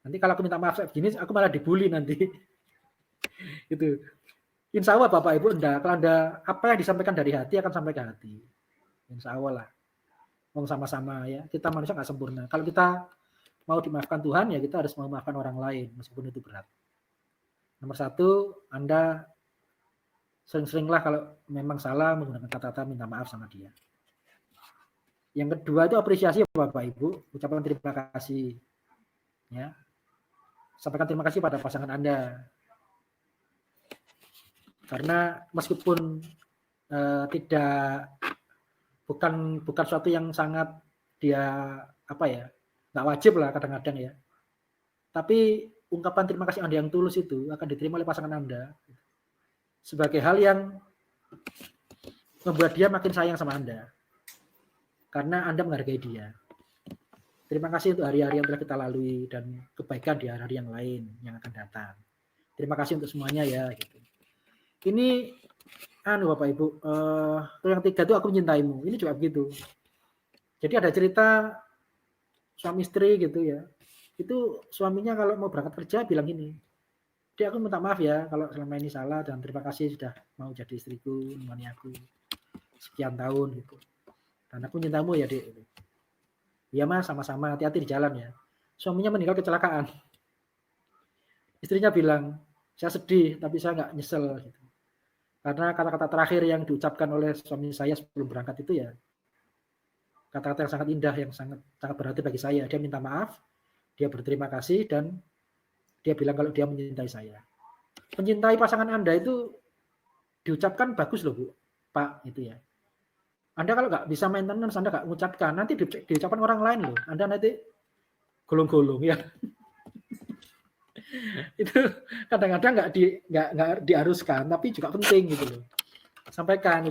C: Nanti kalau aku minta maaf begini, aku malah dibully nanti. Gitu. Insya Allah Bapak Ibu enggak. Kalau Anda apa yang disampaikan dari hati akan sampai ke hati. Insya Allah lah. Ngomong sama-sama ya. Kita manusia nggak sempurna. Kalau kita mau dimaafkan Tuhan ya kita harus memaafkan orang lain meskipun itu berat. Nomor satu, Anda sering-seringlah kalau memang salah menggunakan kata-kata minta maaf sama dia. Yang kedua itu apresiasi Bapak Ibu, ucapan terima kasih. Ya. Sampaikan terima kasih pada pasangan Anda. Karena meskipun bukan suatu yang sangat dia nggak wajib lah kadang-kadang ya. Tapi ungkapan terima kasih Anda yang tulus itu akan diterima oleh pasangan Anda sebagai hal yang membuat dia makin sayang sama Anda. Karena Anda menghargai dia. Terima kasih untuk hari-hari yang telah kita lalui dan kebaikan di hari-hari yang lain yang akan datang. Terima kasih untuk semuanya ya. Gitu. Ini, Bapak Ibu, yang tiga itu aku mencintaimu. Ini juga begitu. Jadi ada cerita suami istri gitu ya. Itu suaminya kalau mau berangkat kerja bilang gini, Dek, aku minta maaf ya kalau selama ini salah dan terima kasih sudah mau jadi istriku, menemani aku sekian tahun gitu. Dan aku cintamu ya, Dek. Iya Mas, sama-sama, hati-hati di jalan ya. Suaminya meninggal kecelakaan. Istrinya bilang, saya sedih tapi saya nggak nyesel gitu. Karena kata-kata terakhir yang diucapkan oleh suami saya sebelum berangkat itu ya kata-kata yang sangat indah, yang sangat berarti bagi saya. Dia minta maaf, dia berterima kasih dan dia bilang kalau dia mencintai saya. Mencintai pasangan Anda itu diucapkan bagus loh Bu, Pak itu ya. Anda kalau nggak bisa maintenance, Anda nggak mengucapkan, nanti diucapkan orang lain loh. Anda nanti golong-golong ya. Itu kadang-kadang nggak diharuskan, tapi juga penting gitu loh. Sampaikan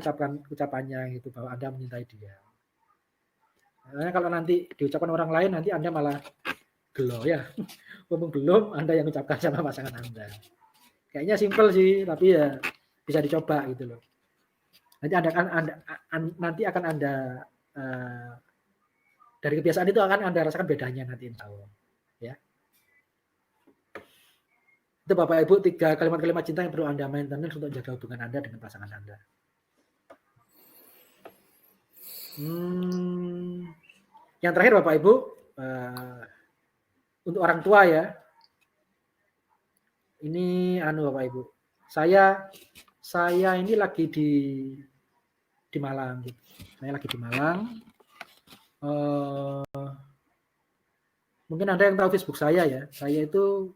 C: ucapannya gitu bahwa Anda mencintai dia. Karena kalau nanti diucapkan orang lain, nanti Anda malah gelo ya. Ngomong belum, Anda yang ucapkan sama pasangan Anda. Kayaknya simpel sih, tapi ya bisa dicoba gitu loh. Nanti akan Anda dari kebiasaan itu akan Anda rasakan bedanya nanti insya Allah. Ya. Itu Bapak Ibu 3 kalimat-kalimat cinta yang perlu Anda maintenance untuk jaga hubungan Anda dengan pasangan Anda. Yang terakhir Bapak Ibu, untuk orang tua ya. Ini Bapak Ibu. Saya ini lagi di Malang gitu. Saya lagi di Malang. Mungkin ada yang tahu Facebook saya ya. Saya itu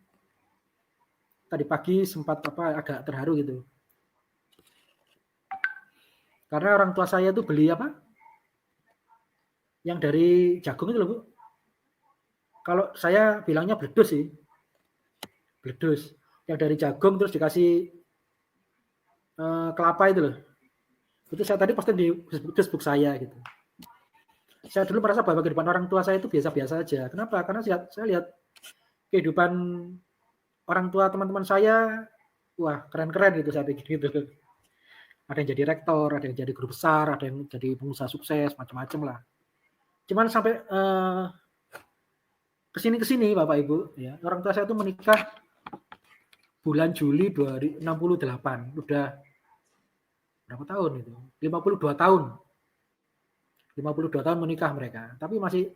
C: tadi pagi sempat agak terharu gitu. Karena orang tua saya itu beli yang dari jagung itu loh, Bu. Kalau saya bilangnya bledus sih. Bledus. Yang dari jagung terus dikasih kelapa itu loh. Itu saya tadi posting di Facebook saya gitu. Saya dulu merasa bahwa kehidupan orang tua saya itu biasa-biasa aja. Kenapa? Karena saya lihat kehidupan orang tua teman-teman saya, wah keren-keren gitu saya pikir gitu. Ada yang jadi rektor, ada yang jadi guru besar, ada yang jadi pengusaha sukses, macam-macam lah. Cuman sampai kesini Bapak Ibu, ya orang tua saya itu menikah bulan Juli 2068, udah berapa tahun itu? 52 tahun. 52 tahun menikah mereka, tapi masih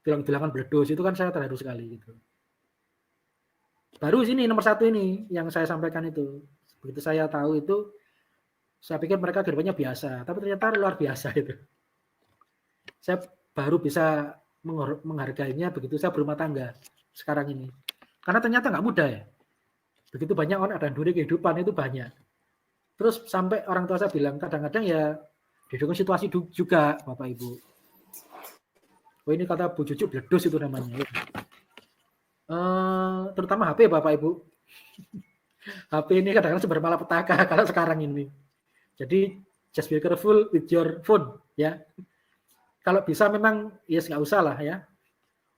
C: bilang-bilangan bledus, itu kan saya terharu sekali gitu. Baru sini nomor 1 ini yang saya sampaikan itu. Begitu saya tahu itu, saya pikir mereka kehidupannya biasa, tapi ternyata luar biasa itu. Saya baru bisa menghargainya begitu saya berumah tangga sekarang ini. Karena ternyata nggak mudah ya. Begitu banyak orang ada duri kehidupan itu banyak. Terus sampai orang tua saya bilang kadang-kadang ya didukung situasi juga Bapak Ibu. Oh ini kata Bu Cucu bledus itu namanya. Terutama HP Bapak Ibu. HP ini kadang-kadang sumber malapetaka kalau sekarang ini. Jadi just be careful with your phone ya. Kalau bisa memang ya nggak usah lah ya.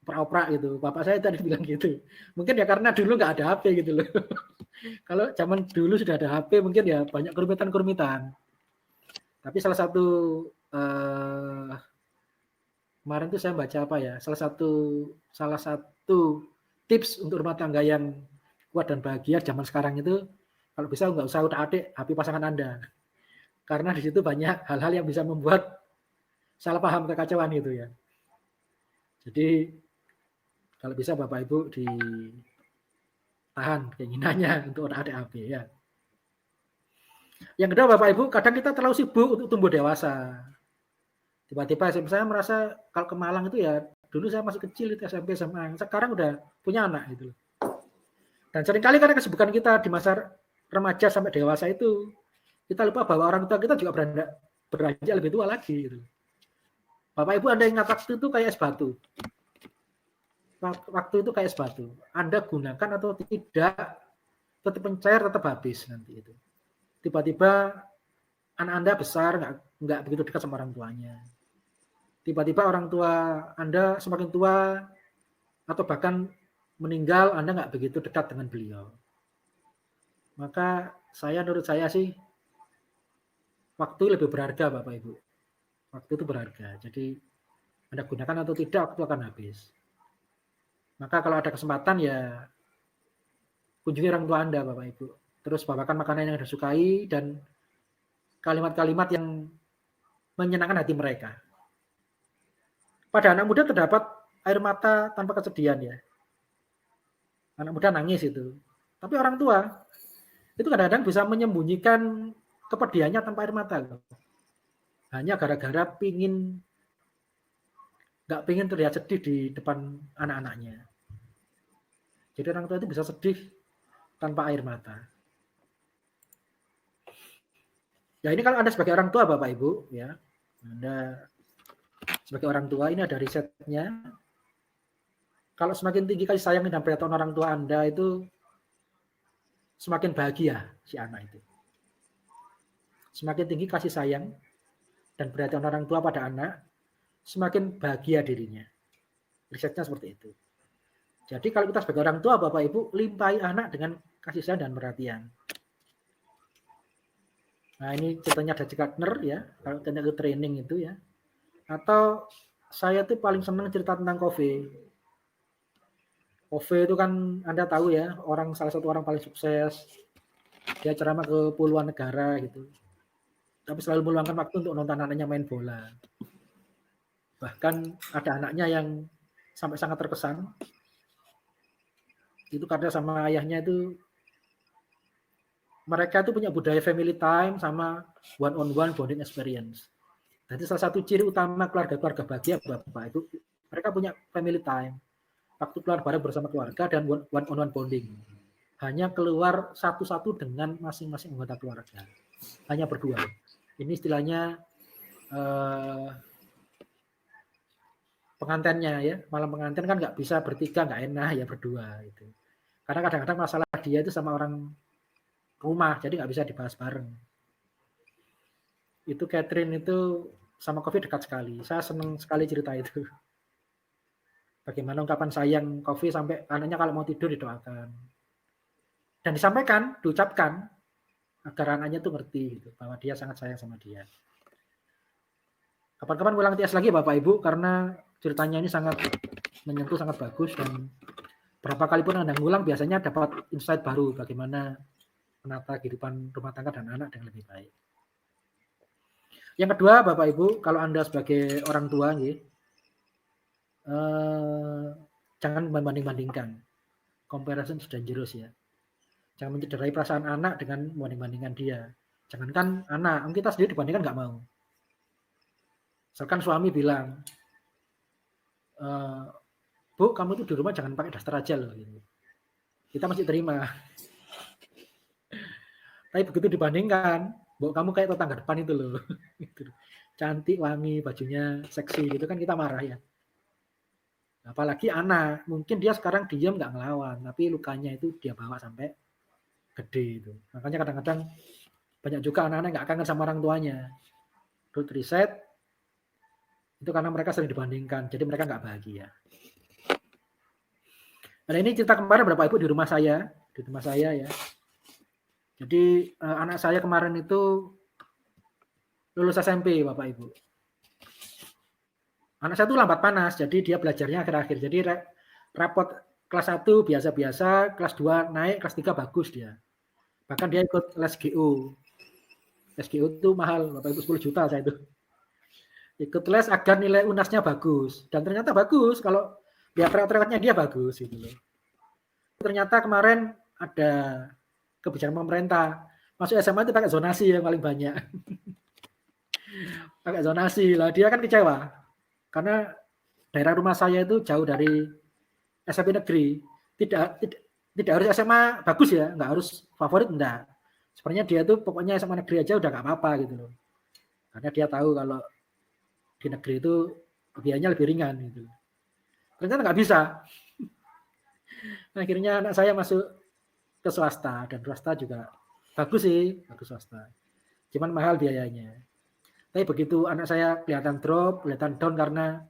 C: Oprak-oprak gitu. Bapak saya tadi bilang gitu. Mungkin ya karena dulu nggak ada HP gitu loh. Kalau zaman dulu sudah ada HP mungkin ya banyak kerumitan-kerumitan. Tapi salah satu kemarin tuh saya baca salah satu tips untuk rumah tangga yang kuat dan bahagia zaman sekarang itu kalau bisa nggak usah utak-atik HP pasangan Anda. Karena di situ banyak hal-hal yang bisa membuat salah paham kekacauan itu ya. Jadi kalau bisa Bapak Ibu ditahan keinginannya untuk utak-atik HP ya. Yang kedua Bapak Ibu, kadang kita terlalu sibuk untuk tumbuh dewasa. Tiba-tiba saya merasa kalau ke Malang itu ya, dulu saya masih kecil itu SMP SMA, sekarang udah punya anak gitu. Dan seringkali karena kesibukan kita di masa remaja sampai dewasa itu, kita lupa bahwa orang tua kita juga beranjak lebih tua lagi gitu. Bapak Ibu Anda ingat waktu itu kayak es batu. Waktu itu kayak es batu. Anda gunakan atau tidak, tetap mencair, tetap habis nanti itu. Tiba-tiba anak Anda besar, nggak begitu dekat sama orang tuanya. Tiba-tiba orang tua Anda semakin tua, atau bahkan meninggal, Anda nggak begitu dekat dengan beliau. Maka menurut saya sih, waktu lebih berharga Bapak Ibu. Waktu itu berharga. Jadi Anda gunakan atau tidak, waktu akan habis. Maka kalau ada kesempatan ya, kunjungi orang tua Anda Bapak Ibu. Terus bawakan makanan yang Anda sukai dan kalimat-kalimat yang menyenangkan hati mereka. Pada anak muda terdapat air mata tanpa kesedihan ya. Anak muda nangis itu. Tapi orang tua itu kadang-kadang bisa menyembunyikan kepedihannya tanpa air mata. Hanya gara-gara nggak pingin terlihat sedih di depan anak-anaknya. Jadi orang tua itu bisa sedih tanpa air mata. Ya ini kalau Anda sebagai orang tua Bapak Ibu ya, Anda sebagai orang tua ini ada risetnya. Kalau semakin tinggi kasih sayang dan perhatian orang tua Anda itu semakin bahagia si anak itu. Semakin tinggi kasih sayang dan perhatian orang tua pada anak, semakin bahagia dirinya. Risetnya seperti itu. Jadi kalau kita sebagai orang tua Bapak Ibu limpahi anak dengan kasih sayang dan perhatian. Nah ini ceritanya dari Gardner ya, kalau tenaga training itu ya. Atau saya tuh paling senang cerita tentang Covey. Covey itu kan Anda tahu ya, salah satu orang paling sukses. Dia ceramah ke puluhan negara gitu. Tapi selalu meluangkan waktu untuk nonton anaknya main bola. Bahkan ada anaknya yang sampai sangat terkesan. Itu karena sama ayahnya itu mereka itu punya budaya family time sama one on one bonding experience. Jadi salah satu ciri utama keluarga-keluarga bahagia Bapak Ibu, mereka punya family time, waktu keluar bareng bersama keluarga dan one on one bonding. Hanya keluar satu-satu dengan masing-masing anggota keluarga, hanya berdua. Ini istilahnya pengantinnya ya, malam pengantin kan nggak bisa bertiga, nggak enak ya berdua itu. Karena kadang-kadang masalah dia itu sama orang rumah, jadi nggak bisa dibahas bareng. Itu Catherine itu sama Coffee dekat sekali. Saya senang sekali cerita itu. Bagaimana ungkapan sayang Coffee sampai anaknya kalau mau tidur didoakan. Dan disampaikan, diucapkan agar anaknya tuh ngerti gitu, bahwa dia sangat sayang sama dia. Kapan-kapan ulang TS lagi Bapak Ibu karena ceritanya ini sangat menyentuh, sangat bagus, dan berapa kali pun Anda ngulang biasanya dapat insight baru bagaimana menata kehidupan rumah tangga dan anak dengan lebih baik. Yang kedua Bapak Ibu, kalau Anda sebagai orang tua jangan membanding-bandingkan. Comparison is dangerous ya. Jangan mencederai perasaan anak dengan membanding-bandingkan dia. Jangankan anak, kita sendiri dibandingkan nggak mau. Misalkan suami bilang, Bu, kamu tuh di rumah jangan pakai daster aja loh. Gitu. Kita masih terima. Tapi begitu dibandingkan, Bu, kamu kayak tetangga depan itu loh. Cantik, wangi, bajunya seksi gitu kan kita marah ya. Apalagi anak, mungkin dia sekarang diam nggak ngelawan, tapi lukanya itu dia bawa sampai gede itu. Makanya kadang-kadang banyak juga anak-anak nggak kangen sama orang tuanya. Root reset itu karena mereka sering dibandingkan, jadi mereka nggak bahagia. Nah ini cerita kemarin Bapak Ibu di rumah saya ya. Jadi anak saya kemarin itu lulus SMP Bapak Ibu. Anak saya itu lambat panas, jadi dia belajarnya akhir-akhir. Jadi rapot kelas 1 biasa-biasa, kelas 2 naik, kelas 3 bagus dia. Bahkan dia ikut les GO. Les GO itu mahal, Bapak Ibu 10 juta saya itu. Ikut les agar nilai UNAS-nya bagus. Dan ternyata bagus, kalau dia track-tracknya dia bagus gitu loh. Ternyata kemarin ada kebijakan pemerintah, masuk SMA itu pakai zonasi yang paling banyak. Pakai zonasi lah, dia kan kecewa. Karena daerah rumah saya itu jauh dari SMP negeri. Tidak harus SMA bagus ya, nggak harus favorit, enggak. Sebenarnya dia tuh pokoknya SMA negeri aja udah nggak apa-apa gitu loh. Karena dia tahu kalau di negeri itu biayanya lebih ringan gitu. Ternyata nggak bisa. Akhirnya anak saya masuk ke swasta, dan swasta juga bagus sih, bagus swasta. Cuman mahal biayanya. Tapi begitu anak saya kelihatan drop, kelihatan down karena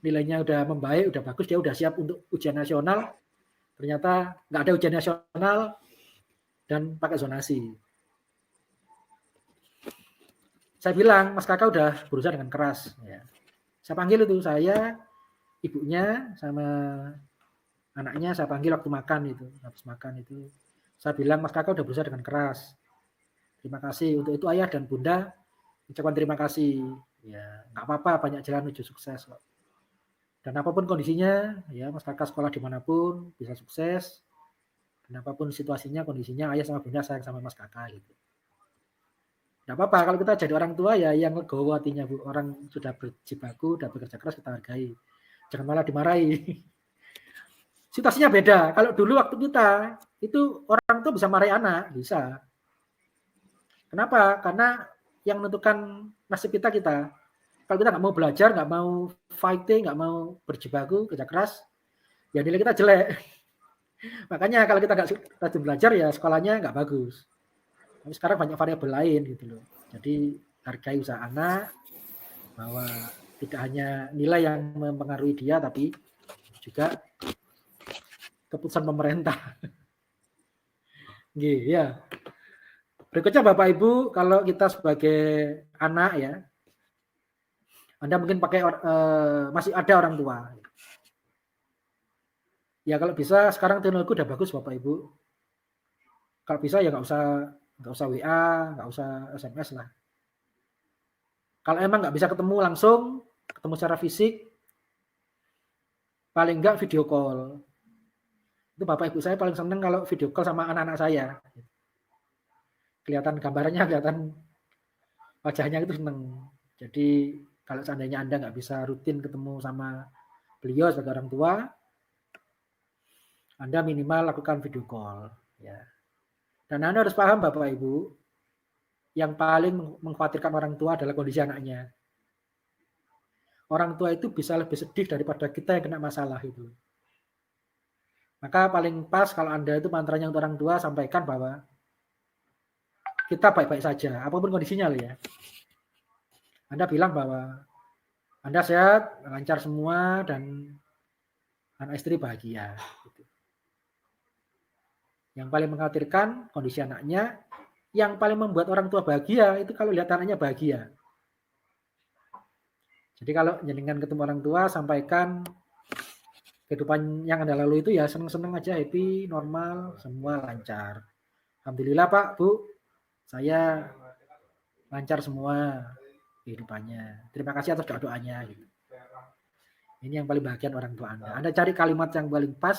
C: nilainya udah membaik, udah bagus, dia udah siap untuk ujian nasional. Ternyata nggak ada ujian nasional dan pakai zonasi. Saya bilang, Mas Kakak udah berusaha dengan keras. Ya. Saya panggil itu, saya, ibunya, sama anaknya saya panggil waktu makan itu. Habis makan itu, saya bilang, Mas Kakak udah berusaha dengan keras. Terima kasih. Untuk itu ayah dan bunda ucapkan terima kasih. Ya, nggak apa-apa, banyak jalan menuju sukses kok. Dan apapun kondisinya, ya Mas Kakak sekolah dimanapun bisa sukses. Dan apapun situasinya, kondisinya, ayah sama bunda sayang sama Mas Kakak gitu. Nggak apa-apa, kalau kita jadi orang tua ya yang legowo hatinya Bu. Orang sudah berjibaku, sudah bekerja keras kita hargai. Jangan malah dimarahi. Situasinya beda. Kalau dulu waktu kita, itu orang tua bisa marahi anak, bisa. Kenapa? Karena yang menentukan nasib kita. Kalau kita nggak mau belajar, nggak mau fighting, nggak mau berjibaku, kerja keras, ya nilai kita jelek. Makanya kalau kita nggak rajin belajar ya sekolahnya nggak bagus. Tapi sekarang banyak variabel lain gitu loh. Jadi hargai usaha anak, bahwa tidak hanya nilai yang mempengaruhi dia, tapi juga keputusan pemerintah. Gitu ya. Berikutnya Bapak Ibu, kalau kita sebagai anak ya, Anda mungkin pakai masih ada orang tua. Ya kalau bisa sekarang teknologi udah bagus Bapak Ibu. Kalau bisa ya nggak usah WA, nggak usah SMS lah. Kalau emang nggak bisa ketemu langsung, ketemu secara fisik, paling nggak video call. Itu Bapak Ibu saya paling seneng kalau video call sama anak-anak saya. kelihatan gambarnya, kelihatan wajahnya itu seneng. Jadi kalau seandainya Anda nggak bisa rutin ketemu sama beliau sebagai orang tua, Anda minimal lakukan video call. Ya. Dan Anda harus paham Bapak Ibu, yang paling mengkhawatirkan orang tua adalah kondisi anaknya. Orang tua itu bisa lebih sedih daripada kita yang kena masalah itu. Maka paling pas kalau Anda itu mantranya untuk orang tua, sampaikan bahwa kita baik-baik saja, apapun kondisinya loh ya. Anda bilang bahwa Anda sehat, lancar semua, dan anak istri bahagia. Gitu. Yang paling mengkhawatirkan kondisi anaknya, yang paling membuat orang tua bahagia itu kalau lihat anaknya bahagia. Jadi kalau jenengan ketemu orang tua, sampaikan kehidupan yang Anda lalui itu ya seneng-seneng aja, happy, normal, semua lancar. Alhamdulillah Pak, Bu, saya lancar semua kehidupannya. Terima kasih atas doa-doanya. Gitu. Ini yang paling bahagia orang tua Anda. Anda cari kalimat yang paling pas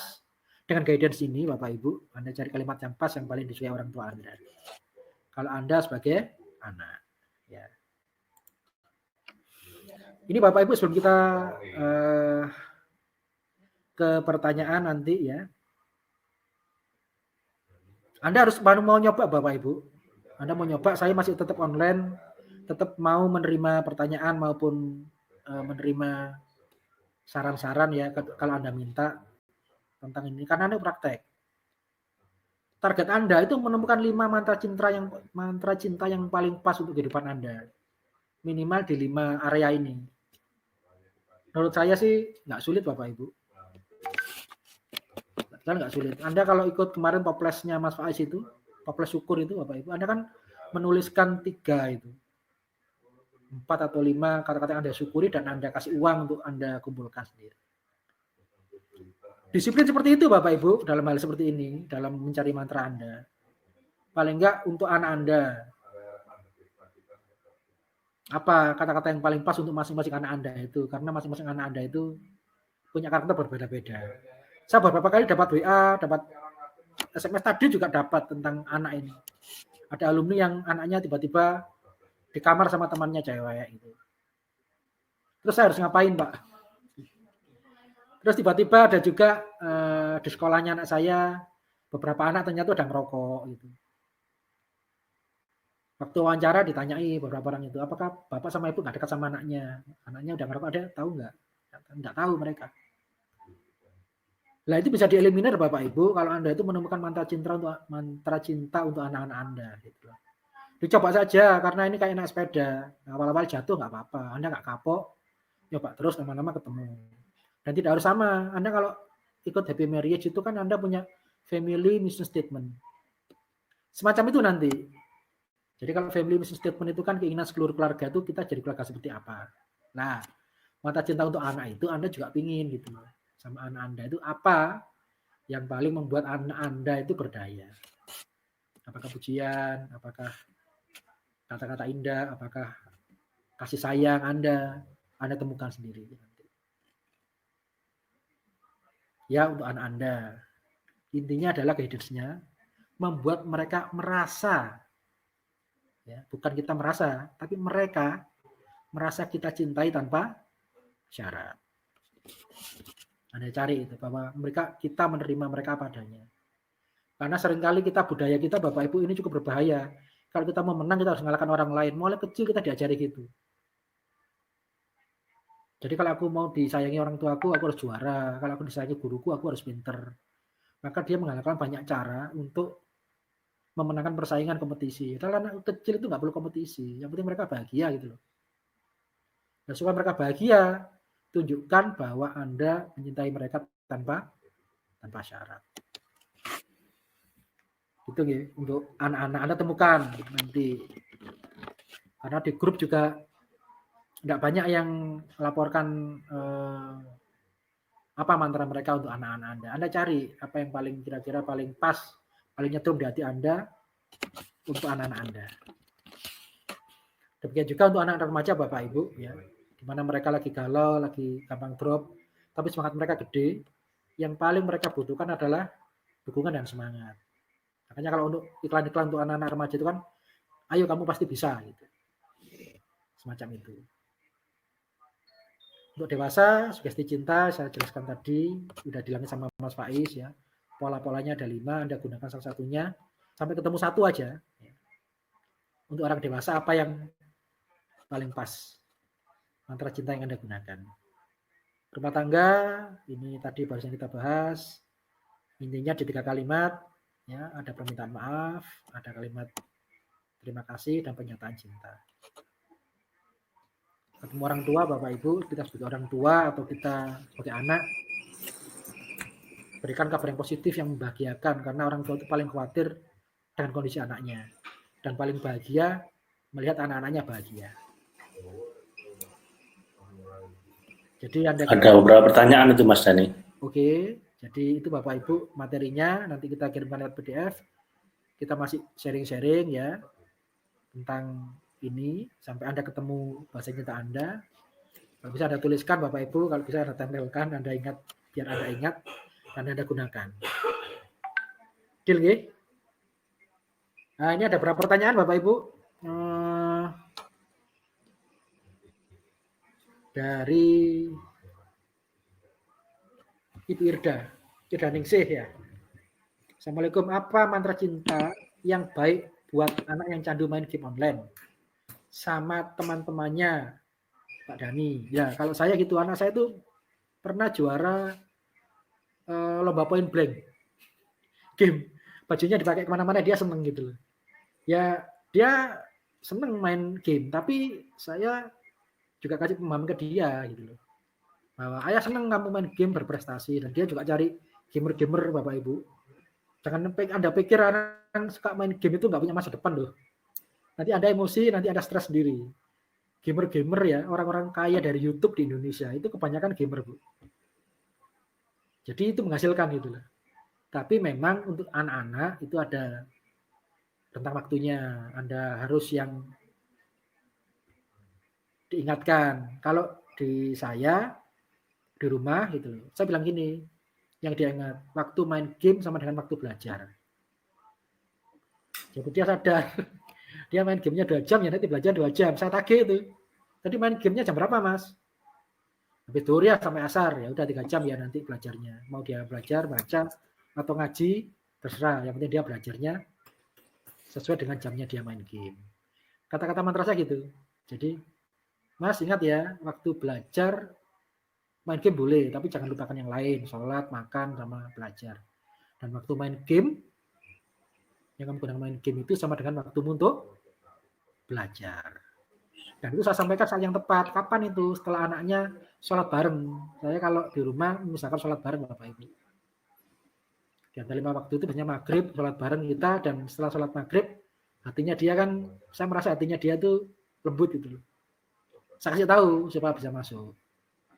C: dengan guidance ini, Bapak Ibu. Anda cari kalimat yang pas yang paling disukai orang tua Anda. Kalau Anda sebagai anak. Ya. Ini Bapak Ibu sebelum kita ke pertanyaan nanti ya. Anda harus mau nyoba Bapak Ibu. Anda mau nyoba, saya masih tetap online, tetap mau menerima pertanyaan maupun menerima saran-saran ya kalau Anda minta tentang ini, karena Anda praktek. Target Anda itu menemukan 5 mantra cinta yang paling pas untuk kehidupan Anda. Minimal di 5 area ini. Menurut saya sih nggak sulit Bapak Ibu. Kan nggak sulit. Anda kalau ikut kemarin toplesnya Mas Faiz itu, toples syukur itu Bapak Ibu, Anda kan menuliskan 3 itu. 4 atau 5 kata-kata yang Anda syukuri dan Anda kasih uang untuk Anda kumpulkan sendiri. Disiplin seperti itu Bapak Ibu dalam hal seperti ini, dalam mencari mantra Anda. Paling enggak untuk anak Anda. Apa kata-kata yang paling pas untuk masing-masing anak Anda itu, karena masing-masing anak Anda itu punya karakter berbeda-beda. Saya beberapa kali dapat WA, dapat SMS tadi juga dapat tentang anak ini. Ada alumni yang anaknya tiba-tiba di kamar sama temannya cewek itu. Terus saya harus ngapain Pak? Terus tiba-tiba ada juga di sekolahnya anak saya, beberapa anak ternyata udah ngerokok gitu. Waktu wawancara ditanyai beberapa orang itu, apakah bapak sama ibu nggak dekat sama anaknya? Anaknya udah ngerokok, ada tahu nggak? Nggak tahu mereka. Nah itu bisa dieliminir Bapak Ibu kalau Anda itu menemukan mantra cinta untuk anak-anak Anda. Gitu. Dicoba saja karena ini kayak naik sepeda. Awal-awal jatuh nggak apa-apa, Anda nggak kapok, coba terus lama-lama ketemu. Dan tidak harus sama. Anda kalau ikut Happy Marriage itu kan Anda punya family mission statement. Semacam itu nanti. Jadi kalau family mission statement itu kan keinginan seluruh keluarga itu kita jadi keluarga seperti apa. Nah, mantra cinta untuk anak itu Anda juga pingin gitu. Sama anak Anda itu apa yang paling membuat anak Anda itu berdaya. Apakah pujian, apakah kata-kata indah, apakah kasih sayang Anda temukan sendiri. Ya untuk anak Anda. Intinya adalah guidance-nya membuat mereka merasa, ya, bukan kita merasa, tapi mereka merasa kita cintai tanpa syarat. Anda cari itu bahwa kita menerima mereka apa adanya. Karena seringkali budaya kita Bapak Ibu ini cukup berbahaya. Kalau kita mau menang kita harus mengalahkan orang lain. Mulai kecil kita diajari gitu. Jadi kalau aku mau disayangi orang tuaku, aku harus juara. Kalau aku disayangi guruku, aku harus pinter. Maka dia menggunakan banyak cara untuk memenangkan persaingan kompetisi. Kalau anak kecil itu nggak perlu kompetisi. Yang penting mereka bahagia gitu loh. Dan supaya mereka bahagia, tunjukkan bahwa Anda mencintai mereka tanpa syarat. Itu ya, untuk anak-anak Anda temukan nanti. Karena di grup juga tidak banyak yang melaporkan apa mantra mereka untuk anak-anak Anda. Anda cari apa yang paling kira-kira paling pas, paling nyetrum di hati Anda untuk anak-anak Anda. Demikian juga untuk anak-anak remaja Bapak Ibu ya. Di mana mereka lagi galau, lagi gampang drop, tapi semangat mereka gede. Yang paling mereka butuhkan adalah dukungan dan semangat. Makanya kalau untuk iklan-iklan untuk anak-anak remaja itu kan ayo kamu pasti bisa gitu. Semacam itu. Untuk dewasa, sugesti cinta saya jelaskan tadi, sudah bilangin sama Mas Faiz ya. Pola-polanya ada 5, Anda gunakan salah satunya sampai ketemu satu aja. Untuk orang dewasa apa yang paling pas mantra cinta yang Anda gunakan. Rumah tangga, ini tadi barusan kita bahas. Intinya di 3 kalimat, ya, ada permintaan maaf, ada kalimat terima kasih dan pernyataan cinta. Ketemu orang tua, Bapak Ibu, kita sebagai orang tua atau kita sebagai anak, berikan kabar yang positif yang membahagiakan, karena orang tua itu paling khawatir dengan kondisi anaknya dan paling bahagia melihat anak-anaknya bahagia. Jadi
A: ada beberapa pertanyaan itu Mas Dani.
C: Oke, jadi itu Bapak Ibu materinya, nanti kita kirimkan lewat PDF. Kita masih sharing-sharing ya tentang ini sampai Anda ketemu bahasa cinta Anda. Kalau bisa Anda tuliskan Bapak Ibu, kalau bisa Anda tempelkan, Anda ingat, biar Anda ingat dan Anda gunakan. Deal nggih? Nah, ini ada berapa pertanyaan Bapak Ibu? Dari Ibu Irda Ningsih ya. Assalamualaikum, apa mantra cinta yang baik buat anak yang candu main game online sama teman-temannya Pak Dani? Ya, kalau saya gitu, anak saya tuh pernah juara lomba point blank game. Bajunya dipakai kemana-mana, dia seneng gitu loh. Ya, dia seneng main game, tapi saya juga kasih pemahaman ke dia gitu loh. Bahwa ayah seneng kamu main game berprestasi, dan dia juga cari gamer-gamer Bapak Ibu. Jangan Anda pikir anak yang suka main game itu nggak punya masa depan loh. Nanti Anda emosi, nanti Anda stres sendiri. Gamer-gamer ya, orang-orang kaya dari YouTube di Indonesia itu kebanyakan gamer, Bu. Jadi itu menghasilkan gitu loh. Tapi memang untuk anak-anak itu ada rentang waktunya. Anda harus yang diingatkan. Kalau di saya di rumah gitu loh, saya bilang gini, yang dia ingat, waktu main game sama dengan waktu belajar. Jadi dia sadar, dia main gamenya 2 jam, ya nanti belajar 2 jam. Saya tagih itu. Tadi main gamenya jam berapa, Mas? Habis zuhur ya sampai asar, ya udah 3 jam ya nanti belajarnya. Mau dia belajar, baca, atau ngaji, terserah. Yang penting dia belajarnya sesuai dengan jamnya dia main game. Kata-kata mantra saya gitu. Jadi, Mas ingat ya, waktu belajar main game boleh, tapi jangan lupakan yang lain, sholat, makan, sama belajar. Dan waktu main game, yang kamu gunakan main game itu sama dengan waktumu untuk belajar. Dan itu saya sampaikan saat yang tepat. Kapan itu? Setelah anaknya sholat bareng. Saya kalau di rumah, misalkan sholat bareng Bapak Ibu. Di antara 5 waktu itu biasanya maghrib, sholat bareng kita, dan setelah sholat maghrib, hatinya dia kan, saya merasa hatinya dia tuh lembut gitu. Saya kasih tahu supaya bisa masuk.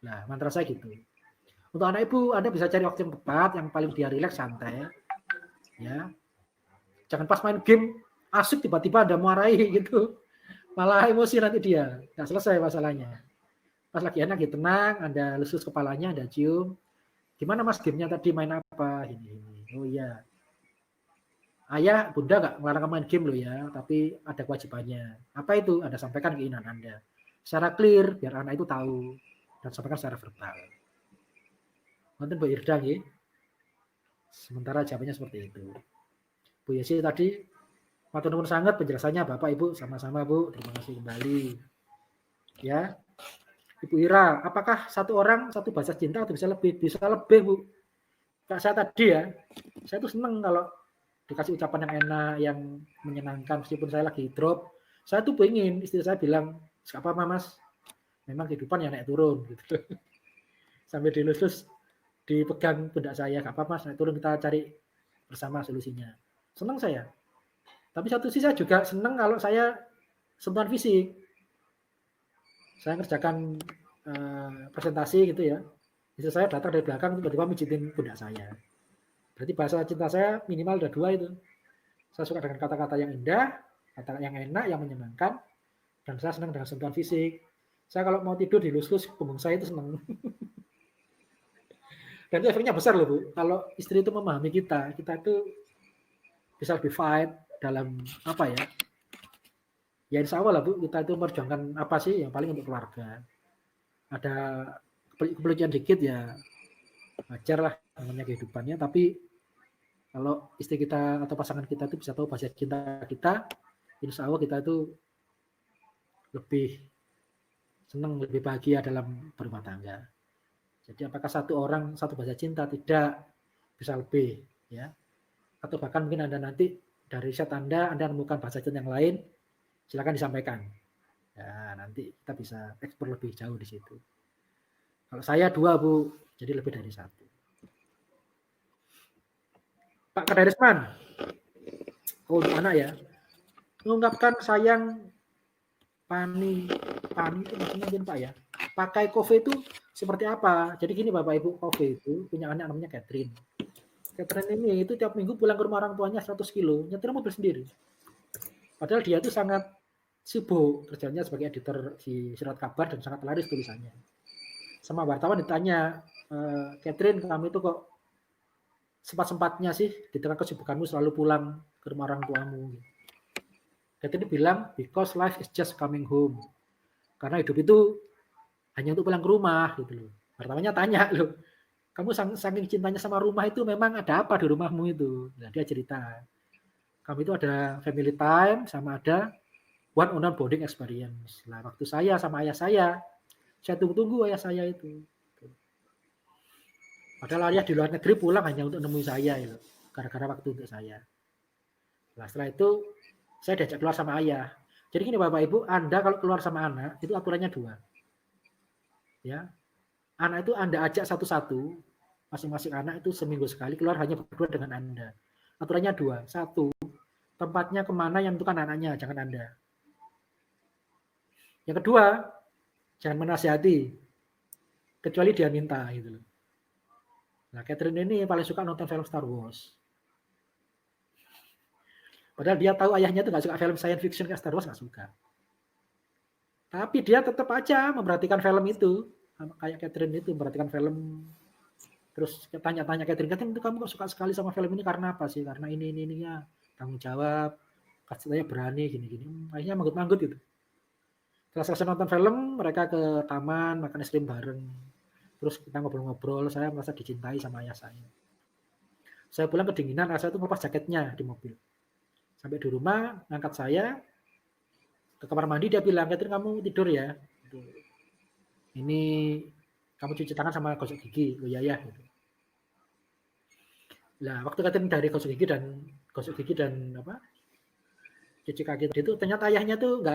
C: Nah, mantra saya gitu. Untuk anak ibu, Anda bisa cari waktu yang tepat, yang paling dia rileks, santai. Ya. Jangan pas main game, asik tiba-tiba Anda marahi gitu. Malah emosi nanti dia. Nggak selesai masalahnya. Pas lagi enak, gitu, tenang, Anda lus kepalanya, Anda cium. Gimana Mas gamenya tadi, main apa? Ini. Oh iya. Ayah, bunda nggak melarang main game loh ya, tapi ada kewajibannya. Apa itu? Anda sampaikan keinginan Anda. Secara clear, biar anak itu tahu. Dan sampaikan secara verbal. Nanti Bu Irda ya. Sementara jawabannya seperti itu. Bu Yesi tadi, matur nuwun sangat penjelasannya Bapak Ibu, sama-sama Bu. Terima kasih kembali. Ya. Ibu Ira, apakah satu orang satu bahasa cinta atau bisa lebih? Bisa lebih Bu. Kayak saya tadi ya, saya tuh seneng kalau dikasih ucapan yang enak, yang menyenangkan meskipun saya lagi drop. Saya tuh pengen istri saya bilang, "Enggak apa-apa Mas. Memang kehidupan ya naik turun gitu." Sambil dilus-lus dipegang pundak saya, "Enggak apa-apa Mas, naik turun, kita cari bersama solusinya." Senang saya. Tapi satu sisi saya juga senang kalau saya sentuhan fisik. Saya ngerjakan presentasi gitu ya. Istri saya datang dari belakang tiba-tiba mijitin pundak saya. Berarti bahasa cinta saya minimal ada 2 itu. Saya suka dengan kata-kata yang indah, kata yang enak, yang menyenangkan, dan saya senang dengan sentuhan fisik. Saya kalau mau tidur dilus-lus punggung saya itu senang. Dan itu efeknya besar loh Bu. Kalau istri itu memahami kita itu bisa lebih fight dalam apa ya? Ya insya Allah lah Bu, kita itu memperjuangkan apa sih yang paling untuk keluarga. Ada kepelucuan dikit ya wajar lah namanya kehidupannya, tapi kalau istri kita atau pasangan kita itu bisa tahu bahasa cinta kita, insya Allah kita itu lebih senang, lebih bahagia dalam berumah tangga. Jadi apakah satu orang satu bahasa cinta? Tidak, bisa lebih ya. Atau bahkan mungkin Anda nanti dari riset Anda menemukan bahasa cinta yang lain, silakan disampaikan. Ya, nanti kita bisa eksplor lebih jauh di situ. Kalau saya 2 Bu, jadi lebih dari 1. Pak Kadarisman, untuk anak ya, mengungkapkan sayang pani itu maksudnya mungkin Pak ya, pakai Kove itu seperti apa? Jadi gini Bapak Ibu, Kove itu punya anak namanya Catherine. Catherine ini itu tiap minggu pulang ke rumah orang tuanya 100 kilo, nyetir mobil sendiri. Padahal dia itu sangat sibuk kerjanya sebagai editor di surat kabar dan sangat laris tulisannya. Sama wartawan ditanya, Catherine kamu itu kok sempat-sempatnya sih di tengah kesibukanmu selalu pulang ke rumah orang tuamu. Catherine bilang, because life is just coming home. Karena hidup itu hanya untuk pulang ke rumah gitu loh. Wartawannya tanya loh, kamu saking cintanya sama rumah itu memang ada apa di rumahmu itu? Nah, dia cerita, kami itu ada family time sama ada one on one bonding experience. Nah, waktu saya sama ayah saya tunggu-tunggu ayah saya itu. Padahal ayah di luar negeri pulang hanya untuk nemuin saya itu, gara-gara waktu untuk saya. Nah, setelah itu saya diajak keluar sama ayah. Jadi gini Bapak Ibu, Anda kalau keluar sama anak itu aturannya 2. Ya. Anak itu Anda ajak satu-satu, masing-masing anak itu seminggu sekali keluar hanya berdua dengan Anda. Aturannya 2. 1, tempatnya kemana yang menentukan anaknya, jangan Anda. Yang kedua, jangan menasihati, kecuali dia minta gitu loh. Nah, Catherine ini paling suka nonton film Star Wars. Padahal dia tahu ayahnya itu nggak suka film science fiction kayak Star Wars, nggak suka. Tapi dia tetap aja memperhatikan film itu, kayak Catherine itu memperhatikan film. Terus tanya-tanya Catherine itu kamu kok suka sekali sama film ini karena apa sih? Karena ini ya, tanggung jawab, katanya berani gini-gini. Akhirnya manggut-manggut gitu. Setelah selesai nonton film, mereka ke taman makan es krim bareng. Terus kita ngobrol-ngobrol, saya merasa dicintai sama ayah saya. Saya pulang kedinginan, ayah saya itu melepas jaketnya di mobil. Sampai di rumah, ngangkat saya ke kamar mandi, dia bilang, Catherine kamu tidur ya. Ini kamu cuci tangan sama gosok gigi. Oh iya ya. Gitu. Nah, waktu Catherine dari gosok gigi dan cuci kaki itu, ternyata ayahnya tuh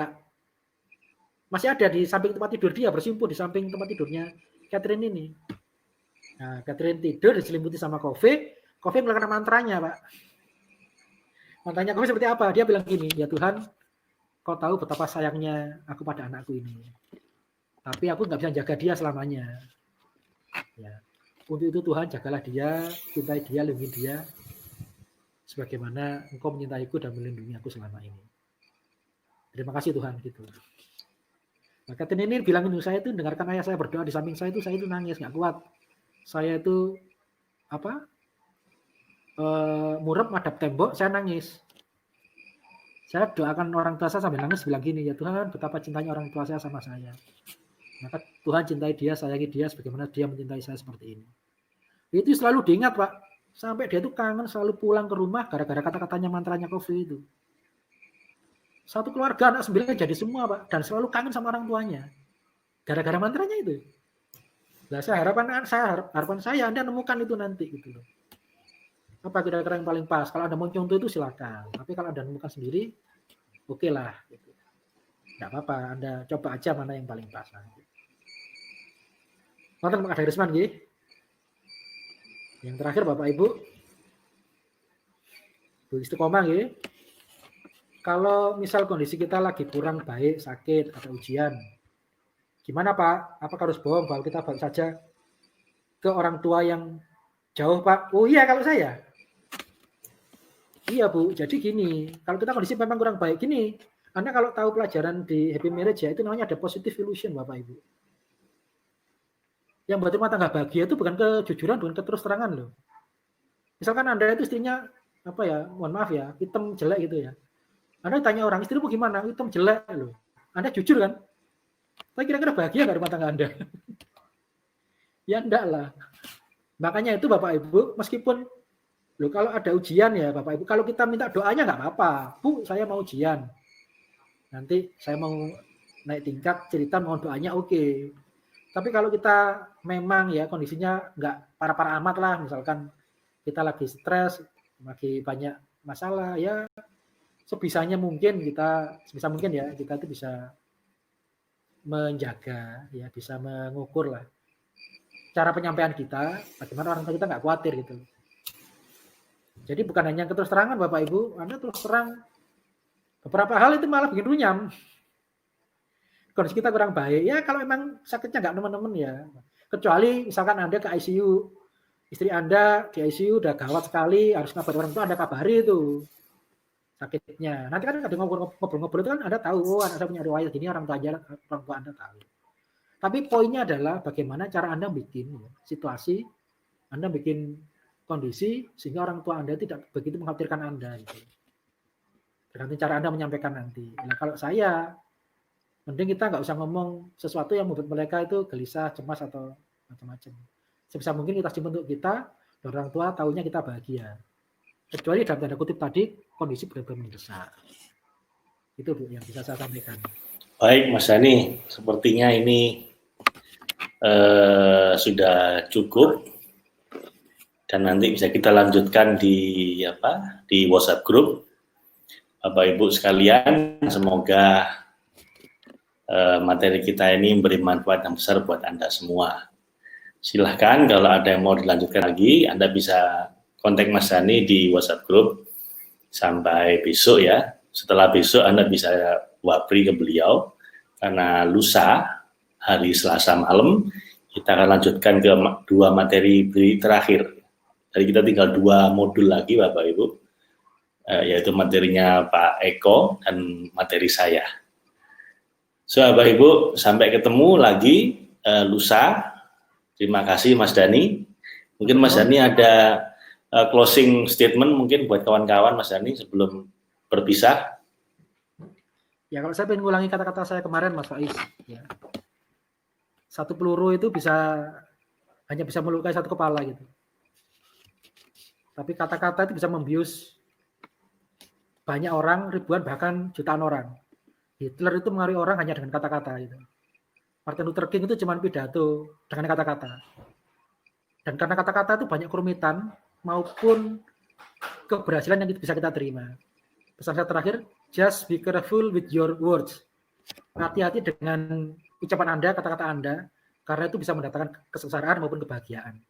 C: masih ada di samping tempat tidur dia, bersimpuh di samping tempat tidurnya Catherine ini. Nah, Catherine tidur diselimuti sama Kove melakukan mantranya, Pak. Mantranya Kove seperti apa? Dia bilang gini, ya Tuhan, kau tahu betapa sayangnya aku pada anakku ini. Tapi aku nggak bisa jaga dia selamanya. Ya. Untuk itu Tuhan, jagalah dia, cintai dia, lindungi dia, sebagaimana Engkau mencintaiku dan melindungi aku selama ini. Terima kasih Tuhan, gitu. Nah, Catherine ini bilang ini, saya itu dengarkan ayah saya berdoa di samping saya itu nangis, nggak kuat. Saya itu murep madhab tembok, saya nangis. Saya doakan orang tua saya sambil nangis, bilang gini, ya Tuhan, betapa cintanya orang tua saya sama saya. Maka Tuhan cintai dia, sayangi dia, sebagaimana dia mencintai saya seperti ini. Itu selalu diingat, Pak. Sampai dia itu kangen selalu pulang ke rumah gara-gara kata-katanya mantranya Kove itu. Satu keluarga anak 9 jadi semua, Pak, dan selalu kangen sama orang tuanya. Gara-gara mantranya itu. Nah, harapan saya Anda nemukan itu nanti gitu loh. Apa kira-kira yang paling pas? Kalau Anda mau contoh itu silakan. Tapi kalau Anda nemukan sendiri, oke lah gitu. Enggak apa-apa, Anda coba aja mana yang paling pas nanti. Nonton Pak Kadarisman nggih. Yang terakhir Bapak Ibu. Bu Istiqomah nggih. Kalau misal kondisi kita lagi kurang baik, sakit, ada ujian, gimana Pak? Apakah harus bohong bahwa kita baru saja ke orang tua yang jauh Pak? Oh iya kalau saya. Iya Bu, jadi gini, kalau kita kondisi memang kurang baik, gini, Anda kalau tahu pelajaran di Happy Marriage ya, itu namanya ada positive illusion Bapak Ibu. Yang buat rumah tangga bahagia itu bukan kejujuran, bukan keterus terangan loh. Misalkan Anda itu istrinya, mohon maaf ya, hitam jelek gitu ya. Anda tanya orang, istrimu gimana? Hitam jelek loh. Anda jujur kan? Tapi kira-kira bahagia nggak rumah tangga Anda? Ya enggak lah. Makanya itu Bapak Ibu, meskipun loh kalau ada ujian ya Bapak Ibu, kalau kita minta doanya nggak apa-apa. Bu, saya mau ujian. Nanti saya mau naik tingkat, cerita mohon doanya oke. Tapi kalau kita memang ya kondisinya nggak parah-parah amat lah, misalkan kita lagi stres, lagi banyak masalah, ya sebisa mungkin ya kita itu bisa menjaga, ya bisa mengukur lah cara penyampaian kita, bagaimana orang tua kita nggak khawatir gitu. Jadi bukan hanya terus terangan Bapak Ibu, Anda terus terang beberapa hal itu malah bikin runyam. Kondisi kita kurang baik, ya kalau memang sakitnya nggak teman-teman ya. Kecuali misalkan Anda ke ICU, istri Anda di ICU udah gawat sekali, harus ngabarin orang tua, Anda kabari itu sakitnya. Nanti kan ada ngobrol-ngobrol itu kan Anda tahu, oh anak saya punya riwayat gini, orang tua Anda tahu. Tapi poinnya adalah bagaimana cara Anda bikin situasi, Anda bikin kondisi sehingga orang tua Anda tidak begitu mengkhawatirkan Anda. Gitu. Tergantung cara Anda menyampaikan nanti. Nah, kalau saya, mending kita nggak usah ngomong sesuatu yang membuat mereka itu gelisah, cemas atau macam-macam. Sebisa mungkin kita simpan untuk kita, dan orang tua tahunya kita bahagia. Kecuali dalam tanda kutip tadi kondisi benar-benar mendesak. Itu Bu yang bisa saya sampaikan.
A: Baik Mas Dhani, sepertinya ini sudah cukup dan nanti bisa kita lanjutkan di WhatsApp group. Bapak Ibu sekalian, semoga materi kita ini memberi manfaat yang besar buat Anda semua. Silahkan kalau ada yang mau dilanjutkan lagi, Anda bisa kontak Mas Dhani di WhatsApp group sampai besok ya. Setelah besok Anda bisa wapri ke beliau, karena lusa hari Selasa malam kita akan lanjutkan ke 2 materi terakhir. Jadi kita tinggal 2 modul lagi Bapak Ibu, yaitu materinya Pak Eko dan materi saya. So Bapak Ibu, sampai ketemu lagi lusa. Terima kasih Mas Dhani. Mungkin Mas Dhani ada closing statement mungkin buat kawan-kawan Mas Dhani sebelum berpisah.
C: Ya kalau saya pengen ngulangi kata-kata saya kemarin Mas Faiz, ya. 1 peluru itu hanya bisa melukai 1 kepala gitu. Tapi kata-kata itu bisa membius banyak orang, ribuan bahkan jutaan orang. Hitler itu mengaruhi orang hanya dengan kata-kata gitu. Martin Luther King itu cuma pidato dengan kata-kata. Dan karena kata-kata itu banyak kerumitan maupun keberhasilan yang bisa kita terima. Pesan saya terakhir, just be careful with your words. Hati-hati dengan ucapan Anda, kata-kata Anda, karena itu bisa mendatangkan kesengsaraan maupun kebahagiaan.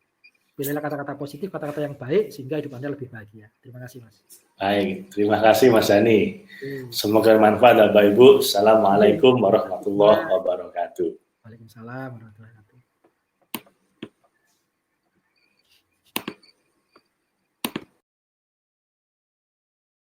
C: Pilihlah kata-kata positif, kata-kata yang baik, sehingga hidup Anda lebih bahagia. Terima kasih, Mas.
A: Baik, terima kasih Mas Dhani. Semoga bermanfaat Bapak Ibu. Assalamualaikum warahmatullahi wabarakatuh.
C: Waalaikumsalam warahmatullahi wabarakatuh.